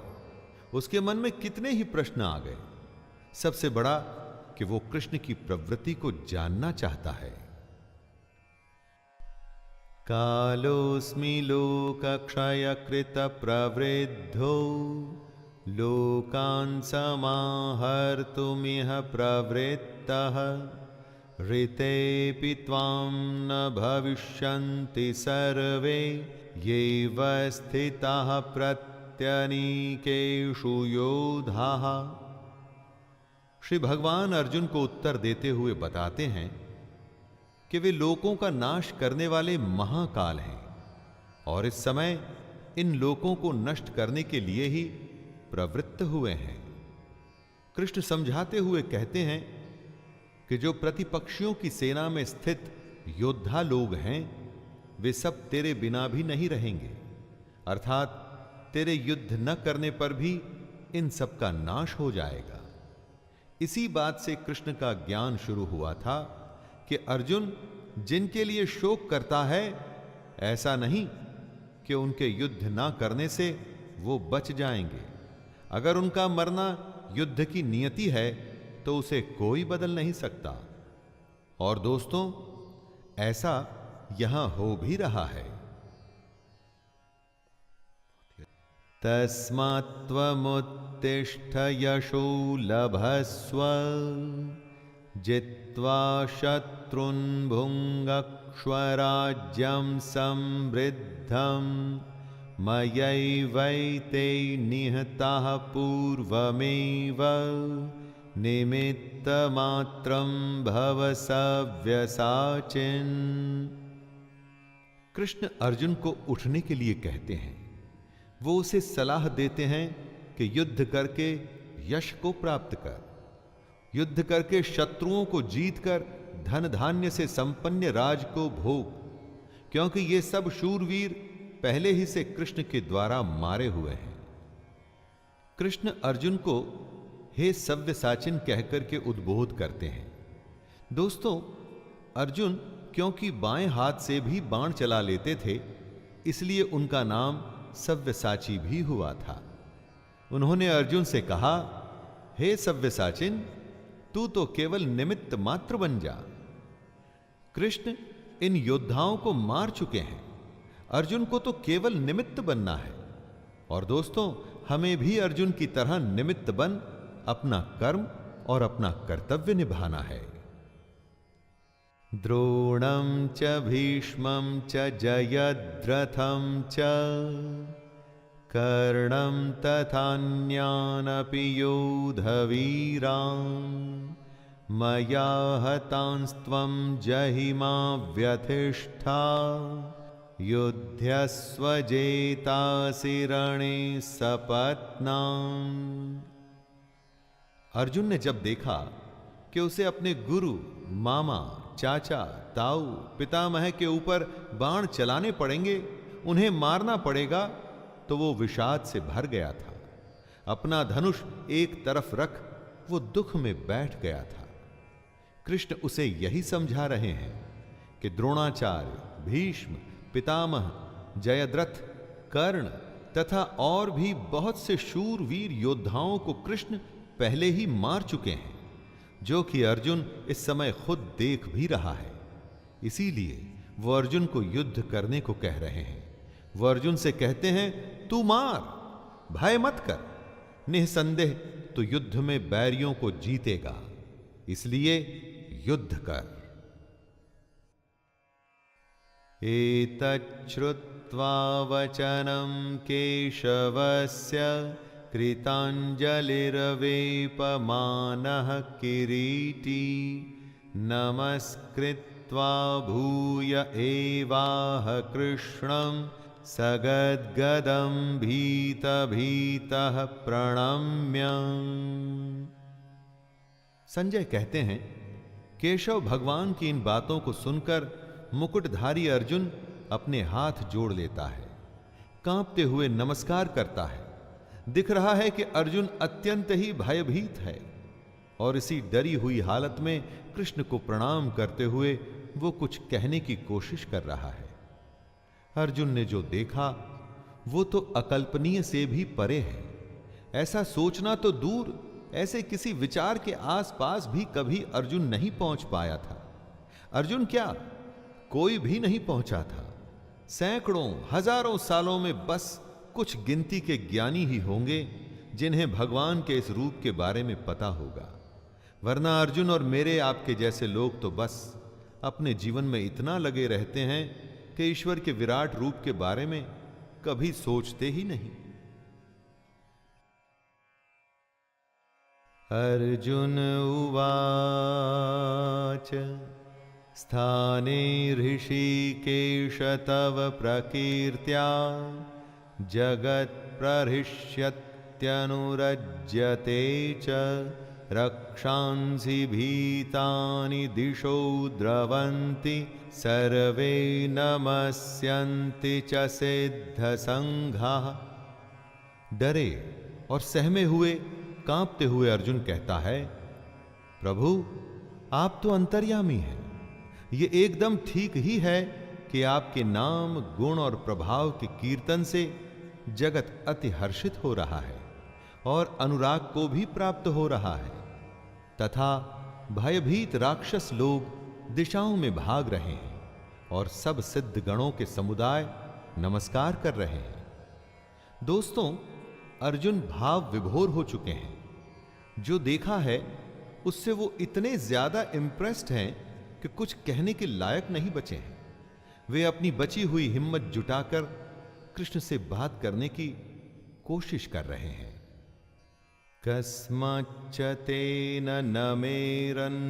उसके मन में कितने ही प्रश्न आ गए। सबसे बड़ा कि वो कृष्ण की प्रवृत्ति को जानना चाहता है। कालोस्मि लोकक्षयकृत प्रवृद्धो लोकान् समाहर्तुमिह प्रवृत्तः ऋतेऽपि त्वां न भविष्यन्ति सर्वे येव स्थिताः प्रत्यनीकेषु योधाः। श्री भगवान अर्जुन को उत्तर देते हुए बताते हैं कि वे लोकों का नाश करने वाले महाकाल हैं और इस समय इन लोकों को नष्ट करने के लिए ही प्रवृत्त हुए हैं। कृष्ण समझाते हुए कहते हैं कि जो प्रतिपक्षियों की सेना में स्थित योद्धा लोग हैं, वे सब तेरे बिना भी नहीं रहेंगे, अर्थात तेरे युद्ध न करने पर भी इन सब का नाश हो जाएगा। इसी बात से कृष्ण का ज्ञान शुरू हुआ था कि अर्जुन जिनके लिए शोक करता है, ऐसा नहीं कि उनके युद्ध ना करने से वो बच जाएंगे। अगर उनका मरना युद्ध की नियति है तो उसे कोई बदल नहीं सकता। और दोस्तों, ऐसा यहां हो भी रहा है। तस्मात्त्वमुत्तिष्ठ यशो लभस्व जित्वा शत्रुन् भुङ्क्ष्व समृद्धं मयैवैते निहताः पूर्वमेव निमित्तमात्रं भव सव्यसाचिन्। कृष्ण अर्जुन को उठने के लिए कहते हैं। वो उसे सलाह देते हैं कि युद्ध करके यश को प्राप्त कर, युद्ध करके शत्रुओं को जीतकर धन धान्य से संपन्न राज को भोग, क्योंकि ये सब शूरवीर पहले ही से कृष्ण के द्वारा मारे हुए हैं। कृष्ण अर्जुन को हे सव्यसाचिन कहकर के उद्बोध करते हैं। दोस्तों, अर्जुन क्योंकि बाएं हाथ से भी बाण चला लेते थे, इसलिए उनका नाम सव्यसाची भी हुआ था। उन्होंने अर्जुन से कहा, हे सव्यसाचिन, तू तो केवल निमित्त मात्र बन जा। कृष्ण इन योद्धाओं को मार चुके हैं, अर्जुन को तो केवल निमित्त बनना है। और दोस्तों, हमें भी अर्जुन की तरह निमित्त बन अपना कर्म और अपना कर्तव्य निभाना है। द्रोणं च भीष्मं च जयद्रथं च कर्णं तथान्यानपि योधवीरान् मया हतांस्त्वं जहिमा व्यथिष्ठा युध्यस्व जेतासि रणे सपत्नान्। अर्जुन ने जब देखा कि उसे अपने गुरु, मामा, चाचा, ताऊ, पितामह के ऊपर बाण चलाने पड़ेंगे, उन्हें मारना पड़ेगा, तो वो विषाद से भर गया था। अपना धनुष एक तरफ रख वो दुख में बैठ गया था। कृष्ण उसे यही समझा रहे हैं कि द्रोणाचार्य, भीष्म, पितामह, जयद्रथ, कर्ण तथा और भी बहुत से शूरवीर योद्धाओं को कृष्ण पहले ही मार चुके हैं, जो कि अर्जुन इस समय खुद देख भी रहा है। इसीलिए वो अर्जुन को युद्ध करने को कह रहे हैं। वो अर्जुन से कहते हैं, तू मार, भय मत कर, निसंदेह तो युद्ध में बैरियों को जीतेगा, इसलिए युद्ध कर। एतच्छ्रुत्वा वचनं केशवस्य कृताञ्जलिर्वेपमानः किरीटी नमस्कृत्वा भूय एवाह कृष्णं सगद्गदं भीतभीतः प्रणम्य। संजय कहते हैं, केशव भगवान की इन बातों को सुनकर मुकुटधारी अर्जुन अपने हाथ जोड़ लेता है, कांपते हुए नमस्कार करता है। दिख रहा है कि अर्जुन अत्यंत ही भयभीत है और इसी डरी हुई हालत में कृष्ण को प्रणाम करते हुए वो कुछ कहने की कोशिश कर रहा है। अर्जुन ने जो देखा वो तो अकल्पनीय से भी परे है। ऐसा सोचना तो दूर, ऐसे किसी विचार के आसपास भी कभी अर्जुन नहीं पहुंच पाया था। अर्जुन क्या, कोई भी नहीं पहुंचा था। सैकड़ों हजारों सालों में बस कुछ गिनती के ज्ञानी ही होंगे जिन्हें भगवान के इस रूप के बारे में पता होगा, वरना अर्जुन और मेरे आपके जैसे लोग तो बस अपने जीवन में इतना लगे रहते हैं कि ईश्वर के विराट रूप के बारे में कभी सोचते ही नहीं। अर्जुन उवाच स्थाने ऋषिकेश तव प्रकीर्त्या जगत्प्रहृष्यत्यनुरज्यते च रक्षांसि भीतानि दिशो द्रवन्ति सर्वे नमस्यन्ति च सिद्धसंघाः। डरे और सहमे हुए, कांपते हुए अर्जुन कहता है, प्रभु आप तो अंतर्यामी हैं। ये एकदम ठीक ही है कि आपके नाम, गुण और प्रभाव के कीर्तन से जगत अति हर्षित हो रहा है और अनुराग को भी प्राप्त हो रहा है, तथा भयभीत राक्षस लोग दिशाओं में भाग रहे हैं और सब सिद्ध गणों के समुदाय नमस्कार कर रहे हैं। दोस्तों, अर्जुन भाव विभोर हो चुके हैं। जो देखा है उससे वो इतने ज्यादा इंप्रेस्ड हैं कि कुछ कहने के लायक नहीं बचे हैं। वे अपनी बची हुई हिम्मत जुटाकर कृष्ण से बात करने की कोशिश कर रहे हैं। कस्माच्च तेन नमेरन्महात्मन्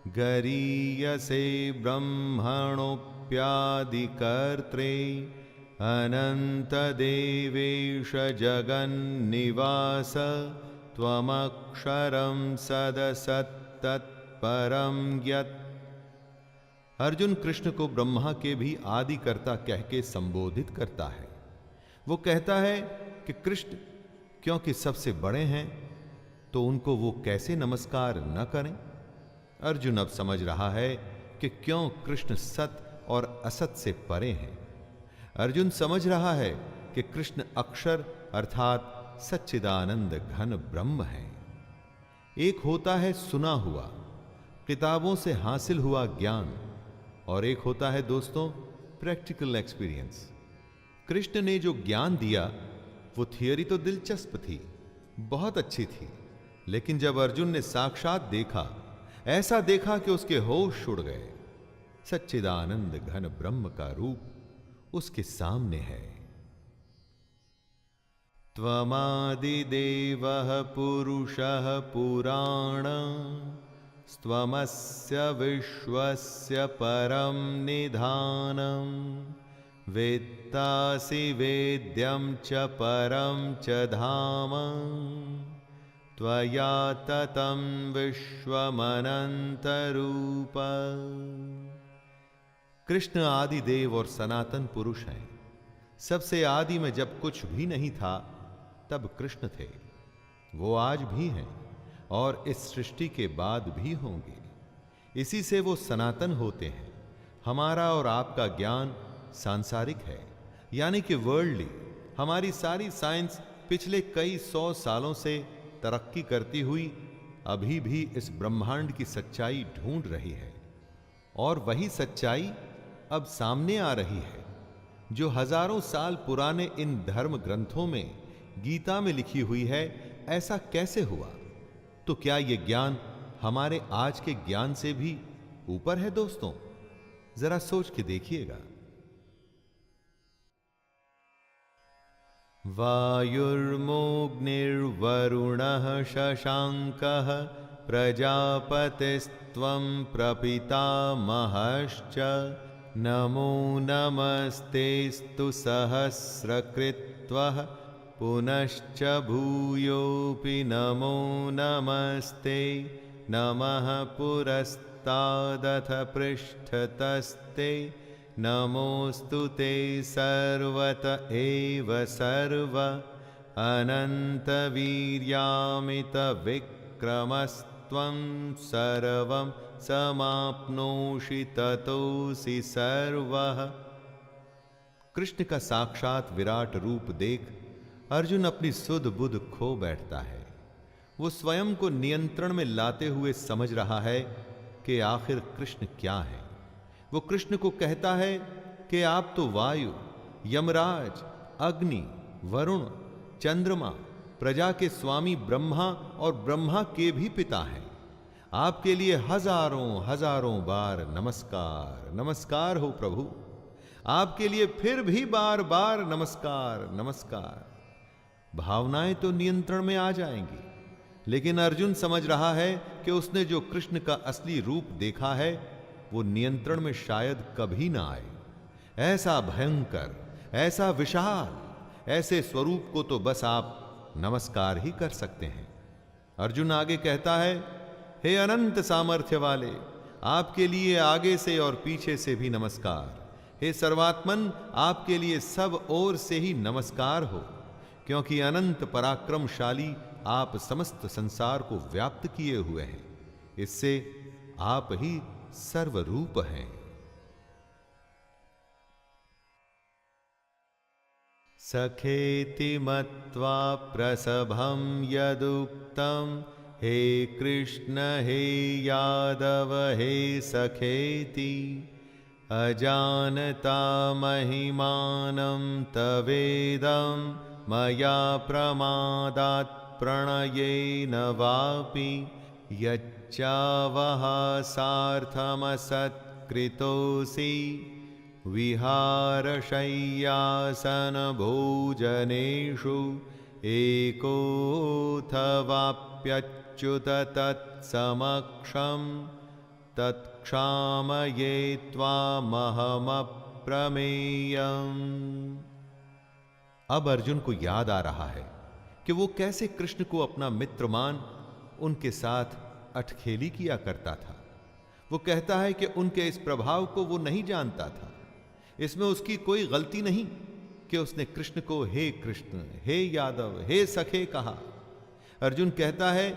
गरीयसे ब्रह्मणोऽप्यनुत्तमम् सृष्टिस्थित्यप्यादिकर्त्रे अनन्तदेवेश जगन्निवास त्वमक्षरं सदसत्तत्परं यत्। अर्जुन कृष्ण को ब्रह्मा के भी आदिकर्ता कह के संबोधित करता है। वो कहता है कि कृष्ण क्योंकि सबसे बड़े हैं तो उनको वो कैसे नमस्कार न करें। अर्जुन अब समझ रहा है कि क्यों कृष्ण सत और असत से परे हैं। अर्जुन समझ रहा है कि कृष्ण अक्षर अर्थात सच्चिदानंद घन ब्रह्म है। एक होता है सुना हुआ, किताबों से हासिल हुआ ज्ञान, और एक होता है दोस्तों प्रैक्टिकल एक्सपीरियंस। कृष्ण ने जो ज्ञान दिया वो थियरी तो दिलचस्प थी, बहुत अच्छी थी, लेकिन जब अर्जुन ने साक्षात देखा, ऐसा देखा कि उसके होश उड़ गए। सच्चिदानंद घन ब्रह्म का रूप उसके सामने है। त्वमादिदेवः पुरुषः पुराण त्वमस्य विश्वस्य परं निधानं वेत्तासि वेद्यं च परं च धाम त्वया ततं विश्वमनन्तरूप। कृष्ण आदि देव और सनातन पुरुष हैं। सबसे आदि में जब कुछ भी नहीं था तब कृष्ण थे। वो आज भी हैं और इस सृष्टि के बाद भी होंगे। इसी से वो सनातन होते हैं। हमारा और आपका ज्ञान सांसारिक है, यानी कि वर्ल्डली। हमारी सारी साइंस पिछले कई 100 सालों से तरक्की करती हुई अभी भी इस ब्रह्मांड की सच्चाई ढूंढ रही है, और वही सच्चाई अब सामने आ रही है जो हजारों साल पुराने इन धर्म ग्रंथों में, गीता में लिखी हुई है। ऐसा कैसे हुआ? तो क्या यह ज्ञान हमारे आज के ज्ञान से भी ऊपर है दोस्तों? जरा सोच के देखिएगा। वायुर्मोऽग्निर्वरुणः शशाङ्कः प्रजापतिस्त्वं प्रपितामहश्च नमो नमस्तेस्तु सहस्रकृत्वः पुनश्च भूयोऽपि नमो नमस्ते नमः पुरस्तादथ पृष्ठतस्ते नमोऽस्तु ते सर्वत एव सर्व अनन्तवीर्यामितविक्रमस्त्वं सर्वं समाप्नोषि ततोऽसि सर्वः। कृष्ण का साक्षात विराट रूप देख अर्जुन अपनी सुध बुध खो बैठता है। वो स्वयं को नियंत्रण में लाते हुए समझ रहा है कि आखिर कृष्ण क्या है। वो कृष्ण को कहता है कि आप तो वायु, यमराज, अग्नि, वरुण, चंद्रमा, प्रजा के स्वामी ब्रह्मा और ब्रह्मा के भी पिता हैं। आपके लिए हजारों हजारों बार नमस्कार नमस्कार हो प्रभु। आपके लिए फिर भी बार बार नमस्कार नमस्कार। भावनाएं तो नियंत्रण में आ जाएंगी, लेकिन अर्जुन समझ रहा है कि उसने जो कृष्ण का असली रूप देखा है वो नियंत्रण में शायद कभी ना आए। ऐसा भयंकर, ऐसा विशाल, ऐसे स्वरूप को तो बस आप नमस्कार ही कर सकते हैं। अर्जुन आगे कहता है, हे अनंत सामर्थ्य वाले, आपके लिए आगे से और पीछे से भी नमस्कार। हे सर्वात्मन, आपके लिए सब ओर से ही नमस्कार हो, क्योंकि अनंत पराक्रमशाली आप समस्त संसार को व्याप्त किए हुए हैं। इससे आप ही सर्वरूप हैं। सखेति मत्वा प्रसभं यदुक्तं हे कृष्ण हे यादव हे सखेति अजानता महिमानं तवेदं मया प्रमादात् प्रणयेन वापि यच्चावहासार्थमसत्कृतोऽसि विहारशय्यासनभोजनेषु एकोऽथवाप्यच्युत तत्समक्षं तत्क्षामये त्वामहमप्रमेयम्। अब अर्जुन को याद आ रहा है कि वो कैसे कृष्ण को अपना मित्र मान उनके साथ अटखेली किया करता था। वो कहता है कि उनके इस प्रभाव को वो नहीं जानता था। इसमें उसकी कोई गलती नहीं कि उसने कृष्ण को हे कृष्ण, हे यादव, हे सखे कहा। अर्जुन कहता है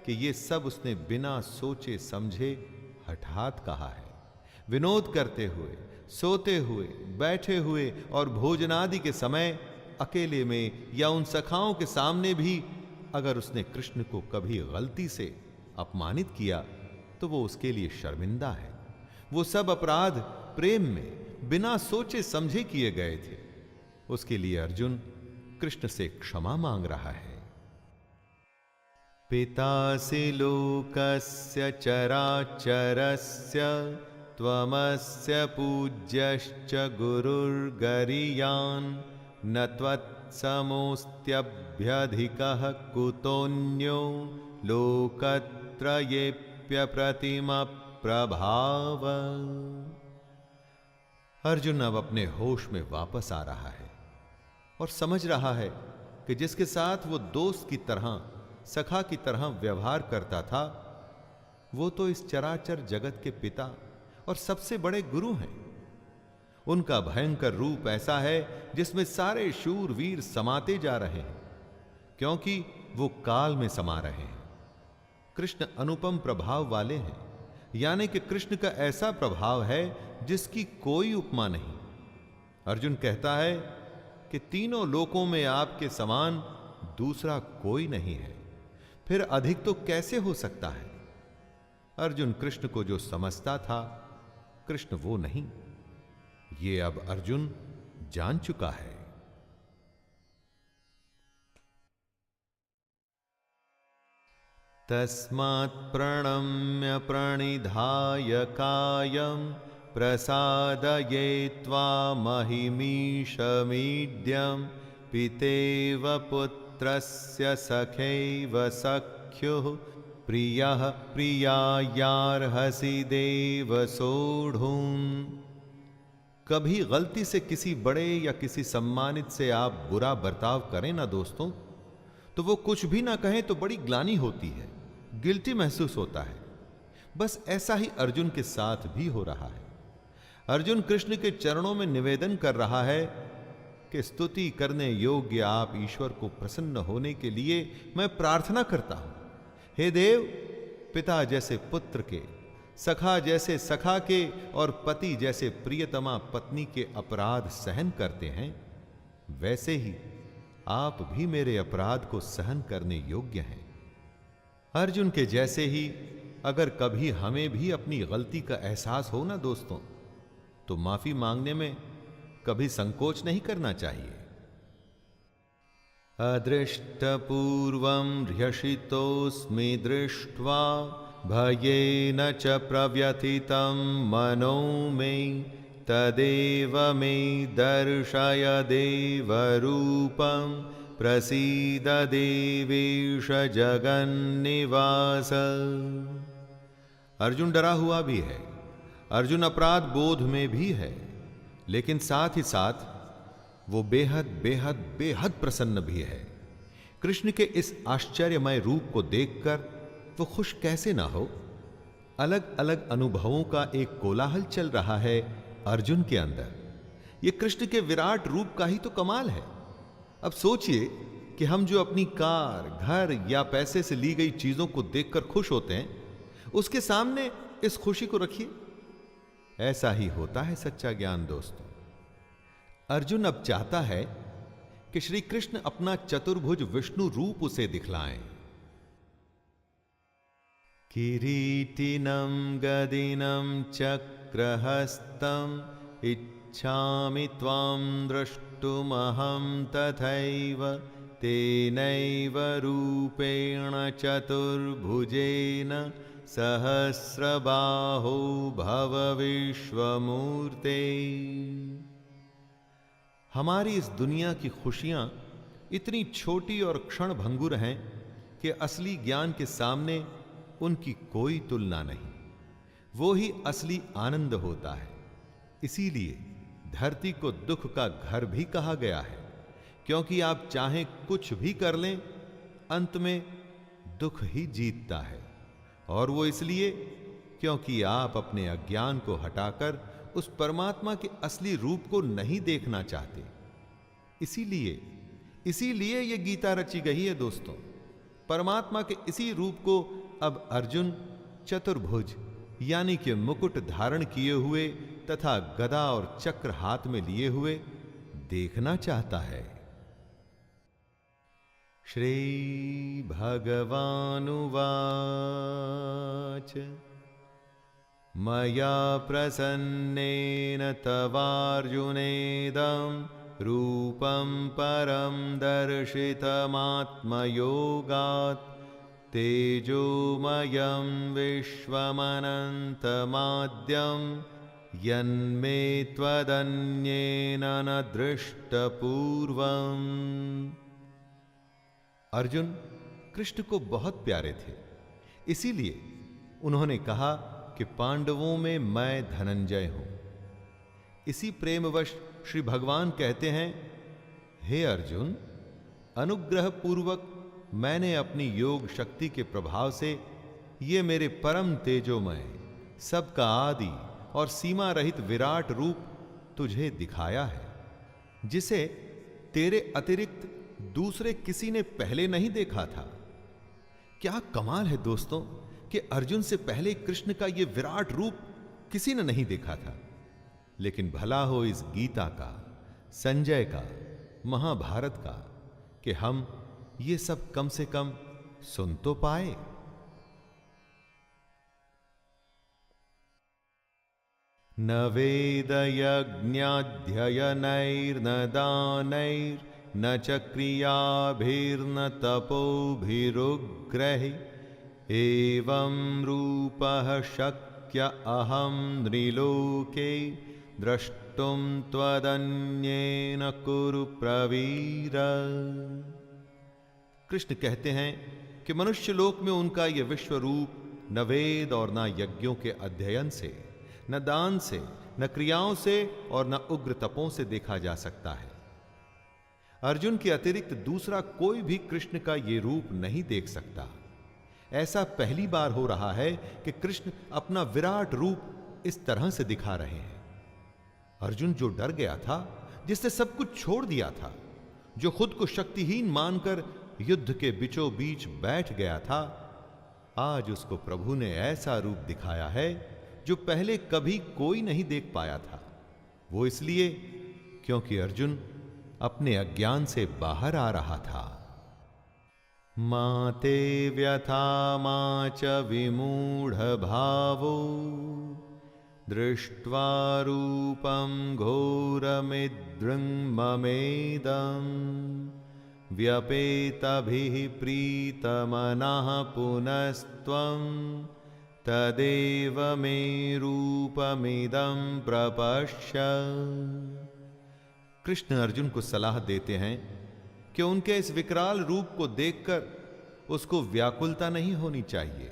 कि ये सब उसने बिना सोचे समझे हठात कहा है। विनोद करते हुए, सोते हुए, बैठे हुए और भोजनादि के समय, अकेले में या उन सखाओं के सामने भी अगर उसने कृष्ण को कभी गलती से अपमानित किया तो वो उसके लिए शर्मिंदा है। वो सब अपराध प्रेम में बिना सोचे समझे किए गए थे। उसके लिए अर्जुन कृष्ण से क्षमा मांग रहा है। पितासि लोकस्य चराचरस्य त्वमस्य पूज्यश्च गुरुर्गरीयान् न त्वत्समोऽस्त्यभ्यधिकः कुतोऽन्यो लोकत्रयेऽप्यप्रतिमप्रभाव। अर्जुन अब अपने होश में वापस आ रहा है और समझ रहा है कि जिसके साथ वो दोस्त की तरह, सखा की तरह व्यवहार करता था, वो तो इस चराचर जगत के पिता और सबसे बड़े गुरु हैं। उनका भयंकर रूप ऐसा है जिसमें सारे शूर वीर समाते जा रहे हैं, क्योंकि वो काल में समा रहे हैं। कृष्ण अनुपम प्रभाव वाले हैं, यानी कि कृष्ण का ऐसा प्रभाव है जिसकी कोई उपमा नहीं। अर्जुन कहता है कि तीनों लोकों में आपके समान दूसरा कोई नहीं है, फिर अधिक तो कैसे हो सकता है। अर्जुन कृष्ण को जो समझता था, कृष्ण वो नहीं। ये अब अर्जुन जान चुका है। तस्मात् प्रणम्य प्रणिधाय कायं प्रसादये त्वामहिमीशमीड्यं पितेव पुत्रस्य सखैव सख्युः प्रियः प्रियायार्हसि देव सोढुम्। कभी गलती से किसी बड़े या किसी सम्मानित से आप बुरा बर्ताव करें ना दोस्तों, तो वो कुछ भी ना कहें तो बड़ी ग्लानि होती है, गिल्टी महसूस होता है। बस ऐसा ही अर्जुन के साथ भी हो रहा है। अर्जुन कृष्ण के चरणों में निवेदन कर रहा है कि स्तुति करने योग्य आप ईश्वर को प्रसन्न होने के लिए मैं प्रार्थना करता हूं। हे देव, पिता जैसे पुत्र के, सखा जैसे सखा के और पति जैसे प्रियतमा पत्नी के अपराध सहन करते हैं, वैसे ही आप भी मेरे अपराध को सहन करने योग्य हैं। अर्जुन के जैसे ही अगर कभी हमें भी अपनी गलती का एहसास हो ना दोस्तों, तो माफी मांगने में कभी संकोच नहीं करना चाहिए। अदृष्टपूर्वं ह्यषितोऽस्मि दृष्ट्वा भयेन च प्रव्यथितं मनो मे तदेव मे दर्शय देवरूपं प्रसीद देवेश जगन्निवास। अर्जुन डरा हुआ भी है, अर्जुन अपराध बोध में भी है, लेकिन साथ ही साथ वो बेहद बेहद बेहद प्रसन्न भी है। कृष्ण के इस आश्चर्यमय रूप को देखकर वो खुश कैसे ना हो। अलग अलग अनुभवों का एक कोलाहल चल रहा है अर्जुन के अंदर। ये कृष्ण के विराट रूप का ही तो कमाल है। अब सोचिए कि हम जो अपनी कार, घर या पैसे से ली गई चीजों को देखकर खुश होते हैं, उसके सामने इस खुशी को रखिए। ऐसा ही होता है सच्चा ज्ञान दोस्तों। अर्जुन अब चाहता है कि श्री कृष्ण अपना चतुर्भुज विष्णु रूप उसे दिखलाएं। किरीटिनं गदिनं चक्रहस्तं इच्छामि त्वां द्रष्टुमहं तथैव तेनैव रूपेण चतुर्भुजेन सहस्रबाहो भव विश्वमूर्ते। हमारी इस दुनिया की खुशियां इतनी छोटी और क्षण भंगुर हैं कि असली ज्ञान के सामने उनकी कोई तुलना नहीं। वो ही असली आनंद होता है। इसीलिए धरती को दुख का घर भी कहा गया है, क्योंकि आप चाहें कुछ भी कर लें, अंत में दुख ही जीतता है। और वो इसलिए क्योंकि आप अपने अज्ञान को हटाकर उस परमात्मा के असली रूप को नहीं देखना चाहते। इसीलिए ये गीता रची गई है दोस्तों। परमात्मा के इसी रूप को अब अर्जुन चतुर्भुज यानी कि मुकुट धारण किए हुए तथा गदा और चक्र हाथ में लिए हुए देखना चाहता है। श्री भगवानुवाच मया प्रसन्नेन तवार्जुनेदं रूपं परं दर्शितमात्मयोगात् तेजोमयं विश्वमनन्तमाद्यं यन्मे त्वदन्येन न दृष्टपूर्वम्। अर्जुन कृष्ण को बहुत प्यारे थे, इसीलिए उन्होंने कहा कि पांडवों में मैं धनंजय हूं। इसी प्रेमवश श्री भगवान कहते हैं, हे अर्जुन, अनुग्रह पूर्वक मैंने अपनी योग शक्ति के प्रभाव से ये मेरे परम तेजोमय, सबका आदि और सीमा रहित विराट रूप तुझे दिखाया है, जिसे तेरे अतिरिक्त दूसरे किसी ने पहले नहीं देखा था। क्या कमाल है दोस्तों कि अर्जुन से पहले कृष्ण का यह विराट रूप किसी ने नहीं देखा था। लेकिन भला हो इस गीता का, संजय का, महाभारत का कि हम ये सब कम से कम सुन तो पाए। न वेदयज्ञाध्ययनैर्न दानैर्न च क्रियाभिर्न तपोभिरुग्रैः एवं रूपः शक्य अहं नृलोके द्रष्टुं त्वदन्येन कुरु प्रवीर। कृष्ण कहते हैं कि मनुष्य लोक में उनका यह विश्व रूप न वेद और न यज्ञों के अध्ययन से, न दान से, न क्रियाओं से और न उग्र तपों से देखा जा सकता है। अर्जुन के अतिरिक्त दूसरा कोई भी कृष्ण का यह रूप नहीं देख सकता। ऐसा पहली बार हो रहा है कि कृष्ण अपना विराट रूप इस तरह से दिखा रहे हैं। अर्जुन जो डर गया था, जिसने सब कुछ छोड़ दिया था, जो खुद को शक्तिहीन मानकर युद्ध के बीचों बीच बैठ गया था, आज उसको प्रभु ने ऐसा रूप दिखाया है जो पहले कभी कोई नहीं देख पाया था। वो इसलिए क्योंकि अर्जुन अपने अज्ञान से बाहर आ रहा था। माते व्यथा मा च विमूढ़ भावो दृष्ट्वा रूपं घोरमिदृङ्ममेदं व्यपेतभिः प्रीतमनः पुनस्त्वं तदेव मे रूपमिदं प्रपश्य। कृष्ण अर्जुन को सलाह देते हैं कि उनके इस विकराल रूप को देखकर उसको व्याकुलता नहीं होनी चाहिए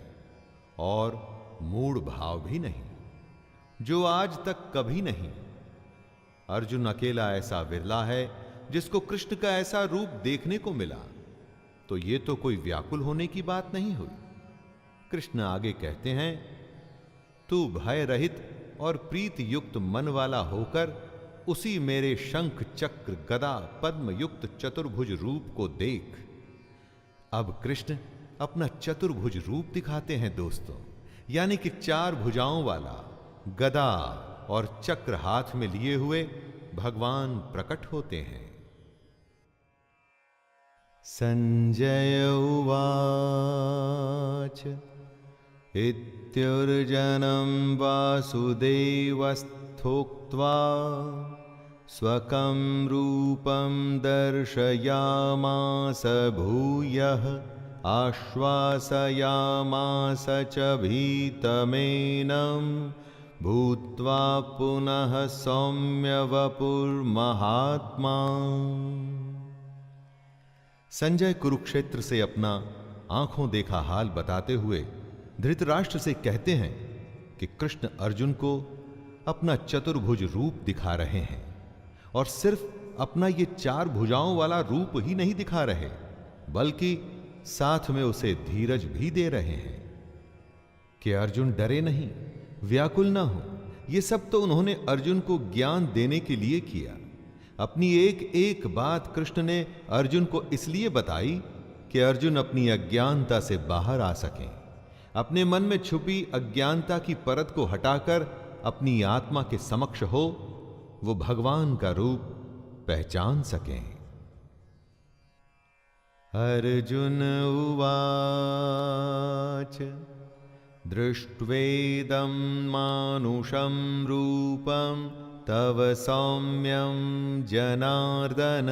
और मूढ़ भाव भी नहीं, जो आज तक कभी नहीं। अर्जुन अकेला ऐसा विरला है जिसको कृष्ण का ऐसा रूप देखने को मिला, तो ये तो कोई व्याकुल होने की बात नहीं हुई। कृष्ण आगे कहते हैं, तू भय रहित और प्रीति युक्त मन वाला होकर उसी मेरे शंख चक्र गदा पद्म युक्त चतुर्भुज रूप को देख। अब कृष्ण अपना चतुर्भुज रूप दिखाते हैं दोस्तों, यानी कि चार भुजाओं वाला गदा और चक्र हाथ में लिए हुए भगवान प्रकट होते हैं। संजय उवाच इत्युर्जनं वासुदेवस्थोक्त्वा स्वकं रूपं दर्शयामास भूयः आश्वासयामास च भीतमेनं भूत्वा पुनः सौम्य वपुर्महात्मा। संजय कुरुक्षेत्र से अपना आंखों देखा हाल बताते हुए धृतराष्ट्र से कहते हैं कि कृष्ण अर्जुन को अपना चतुर्भुज रूप दिखा रहे हैं, और सिर्फ अपना ये 4 भुजाओं वाला रूप ही नहीं दिखा रहे, बल्कि साथ में उसे धीरज भी दे रहे हैं कि अर्जुन डरे नहीं, व्याकुल ना हो। ये सब तो उन्होंने अर्जुन को ज्ञान देने के लिए किया। अपनी एक एक बात कृष्ण ने अर्जुन को इसलिए बताई कि अर्जुन अपनी अज्ञानता से बाहर आ सकें, अपने मन में छुपी अज्ञानता की परत को हटाकर अपनी आत्मा के समक्ष हो वो भगवान का रूप पहचान सकें। अर्जुन उवाच दृष्ट्वेदं मानुषं रूपं तव सौम्यं जनार्दन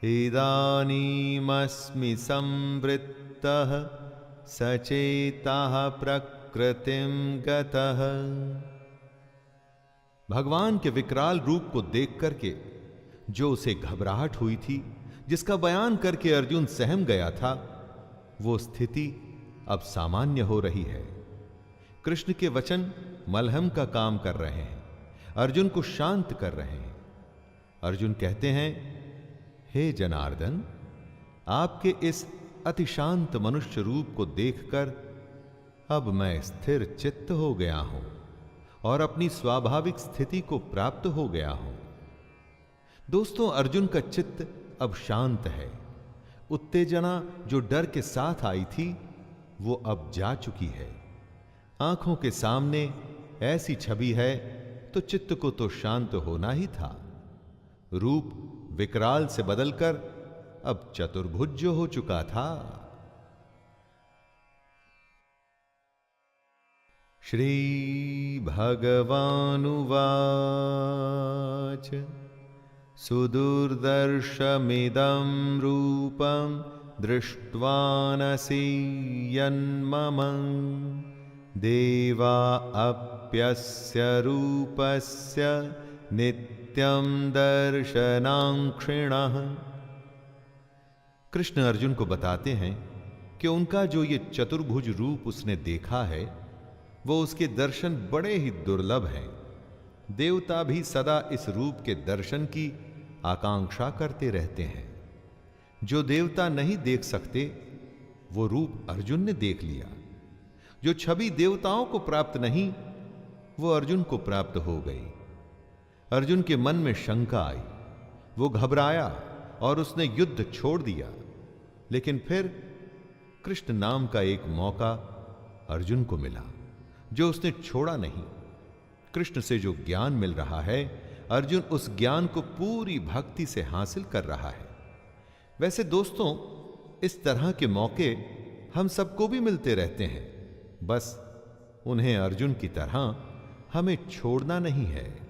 इदानीमस्मि संवृत्तः सचेतः प्रकृतिं गतः। भगवान के विकराल रूप को देख करके जो उसे घबराहट हुई थी, जिसका बयान करके अर्जुन सहम गया था, वो स्थिति अब सामान्य हो रही है। कृष्ण के वचन मलहम का काम कर रहे हैं, अर्जुन को शांत कर रहे हैं। अर्जुन कहते हैं, हे जनार्दन, आपके इस अति शांत मनुष्य रूप को देखकर अब मैं स्थिर चित्त हो गया हूं और अपनी स्वाभाविक स्थिति को प्राप्त हो गया हूं। दोस्तों, अर्जुन का चित्त अब शांत है। उत्तेजना जो डर के साथ आई थी वो अब जा चुकी है। आंखों के सामने ऐसी छवि है तो चित्त को तो शांत होना ही था। रूप विकराल से बदलकर अब चतुर्भुज हो चुका था। श्री भगवानुवाच सुदुर्दर्शमिदं रूपं दृष्ट्वानसि यन्मम देवा अप्यस्य रूपस्य नित्यं दर्शनांक्षिणः। कृष्ण अर्जुन को बताते हैं कि उनका जो ये चतुर्भुज रूप उसने देखा है वो उसके दर्शन बड़े ही दुर्लभ हैं। देवता भी सदा इस रूप के दर्शन की आकांक्षा करते रहते हैं। जो देवता नहीं देख सकते वो रूप अर्जुन ने देख लिया। जो छवि देवताओं को प्राप्त नहीं वो अर्जुन को प्राप्त हो गई। अर्जुन के मन में शंका आई, वो घबराया और उसने युद्ध छोड़ दिया। लेकिन फिर कृष्ण नाम का एक मौका अर्जुन को मिला जो उसने छोड़ा नहीं। कृष्ण से जो ज्ञान मिल रहा है, अर्जुन उस ज्ञान को पूरी भक्ति से हासिल कर रहा है। वैसे दोस्तों, इस तरह के मौके हम सबको भी मिलते रहते हैं, बस उन्हें अर्जुन की तरह हमें छोड़ना नहीं है।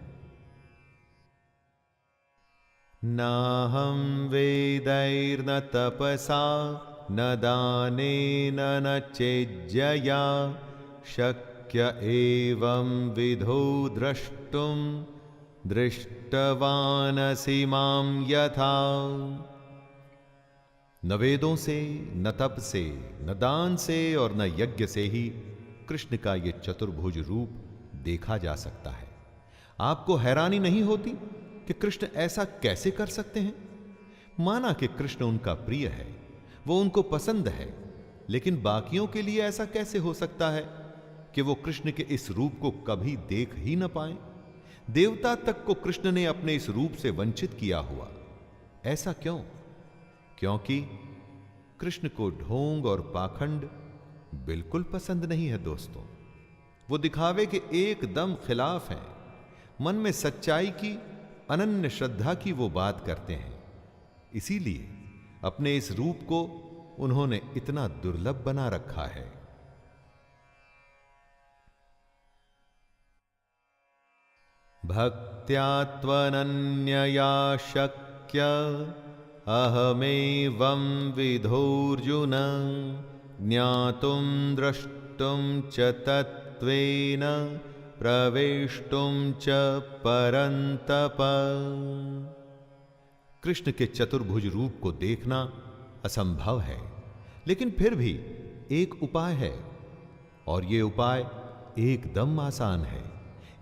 नाहं वेदैर्न तपसा न दानेन न चेज्जया शक्य एवं विधो द्रष्टुम दृष्टवानसि मां यथा। न वेदों से, न तप से, न दान से और न यज्ञ से ही कृष्ण का यह चतुर्भुज रूप देखा जा सकता है। आपको हैरानी नहीं होती कि कृष्ण ऐसा कैसे कर सकते हैं? माना कि कृष्ण उनका प्रिय है, वो उनको पसंद है, लेकिन बाकियों के लिए ऐसा कैसे हो सकता है कि वो कृष्ण के इस रूप को कभी देख ही न पाए? देवता तक को कृष्ण ने अपने इस रूप से वंचित किया हुआ। ऐसा क्यों? क्योंकि कृष्ण को ढोंग और पाखंड बिल्कुल पसंद नहीं है। दोस्तों, वो दिखावे के एकदम खिलाफ हैं। मन में सच्चाई की, अनन्य श्रद्धा की वो बात करते हैं। इसीलिए अपने इस रूप को उन्होंने इतना दुर्लभ बना रखा है। भक्त्या त्वनन्यया शक्य अहमेवं विधोर्जुन ज्ञातुं द्रष्टुं च तत्त्वेन प्रवेष्टुं च परन्तप। कृष्ण के चतुर्भुज रूप को देखना असंभव है, लेकिन फिर भी एक उपाय है, और ये उपाय एकदम आसान है,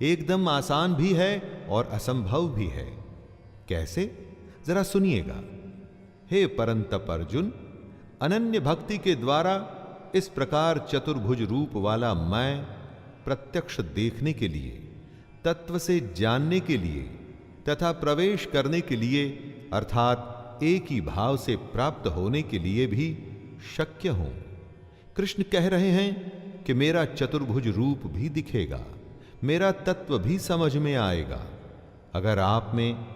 एकदम आसान भी है और असंभव भी है। कैसे, जरा सुनिएगा। हे परंतप अर्जुन, अनन्य भक्ति के द्वारा इस प्रकार चतुर्भुज रूप वाला मैं प्रत्यक्ष देखने के लिए, तत्व से जानने के लिए तथा प्रवेश करने के लिए अर्थात एक ही भाव से प्राप्त होने के लिए भी शक्य हूं। कृष्ण कह रहे हैं कि मेरा चतुर्भुज रूप भी दिखेगा, मेरा तत्व भी समझ में आएगा अगर आप में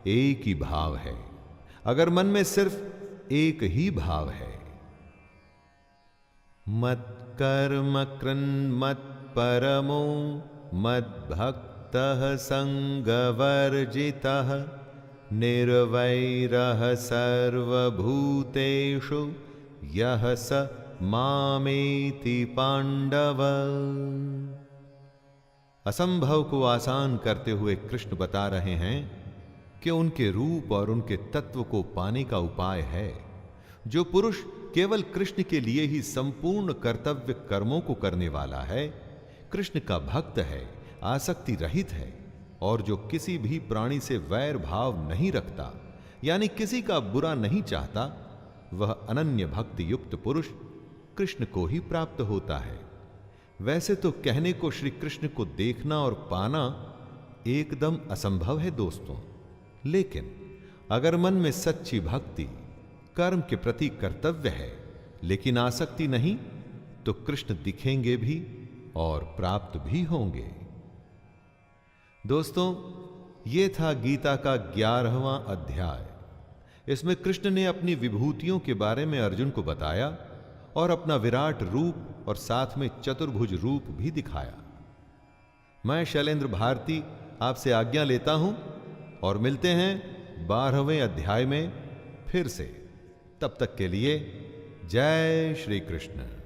एक ही भाव है, अगर मन में सिर्फ एक ही भाव है। मत कर्म कृन् मत परमो मद भक्तः संगवर्जितः निर्वैरः सर्वभूतेषु यः स मामेति पांडव। असंभव को आसान करते हुए कृष्ण बता रहे हैं कि उनके रूप और उनके तत्व को पाने का उपाय है। जो पुरुष केवल कृष्ण के लिए ही संपूर्ण कर्तव्य कर्मों को करने वाला है, कृष्ण का भक्त है, आसक्ति रहित है और जो किसी भी प्राणी से वैर भाव नहीं रखता, यानी किसी का बुरा नहीं चाहता, वह अनन्य भक्ति युक्त पुरुष कृष्ण को ही प्राप्त होता है। वैसे तो कहने को श्री कृष्ण को देखना और पाना एकदम असंभव है दोस्तों, लेकिन अगर मन में सच्ची भक्ति, कर्म के प्रति कर्तव्य है लेकिन आसक्ति नहीं, तो कृष्ण दिखेंगे भी और प्राप्त भी होंगे। दोस्तों, यह था गीता का 11वां अध्याय। इसमें कृष्ण ने अपनी विभूतियों के बारे में अर्जुन को बताया और अपना विराट रूप और साथ में चतुर्भुज रूप भी दिखाया। मैं शैलेंद्र भारती आपसे आज्ञा लेता हूं और मिलते हैं 12वें अध्याय में फिर से। तब तक के लिए जय श्री कृष्ण।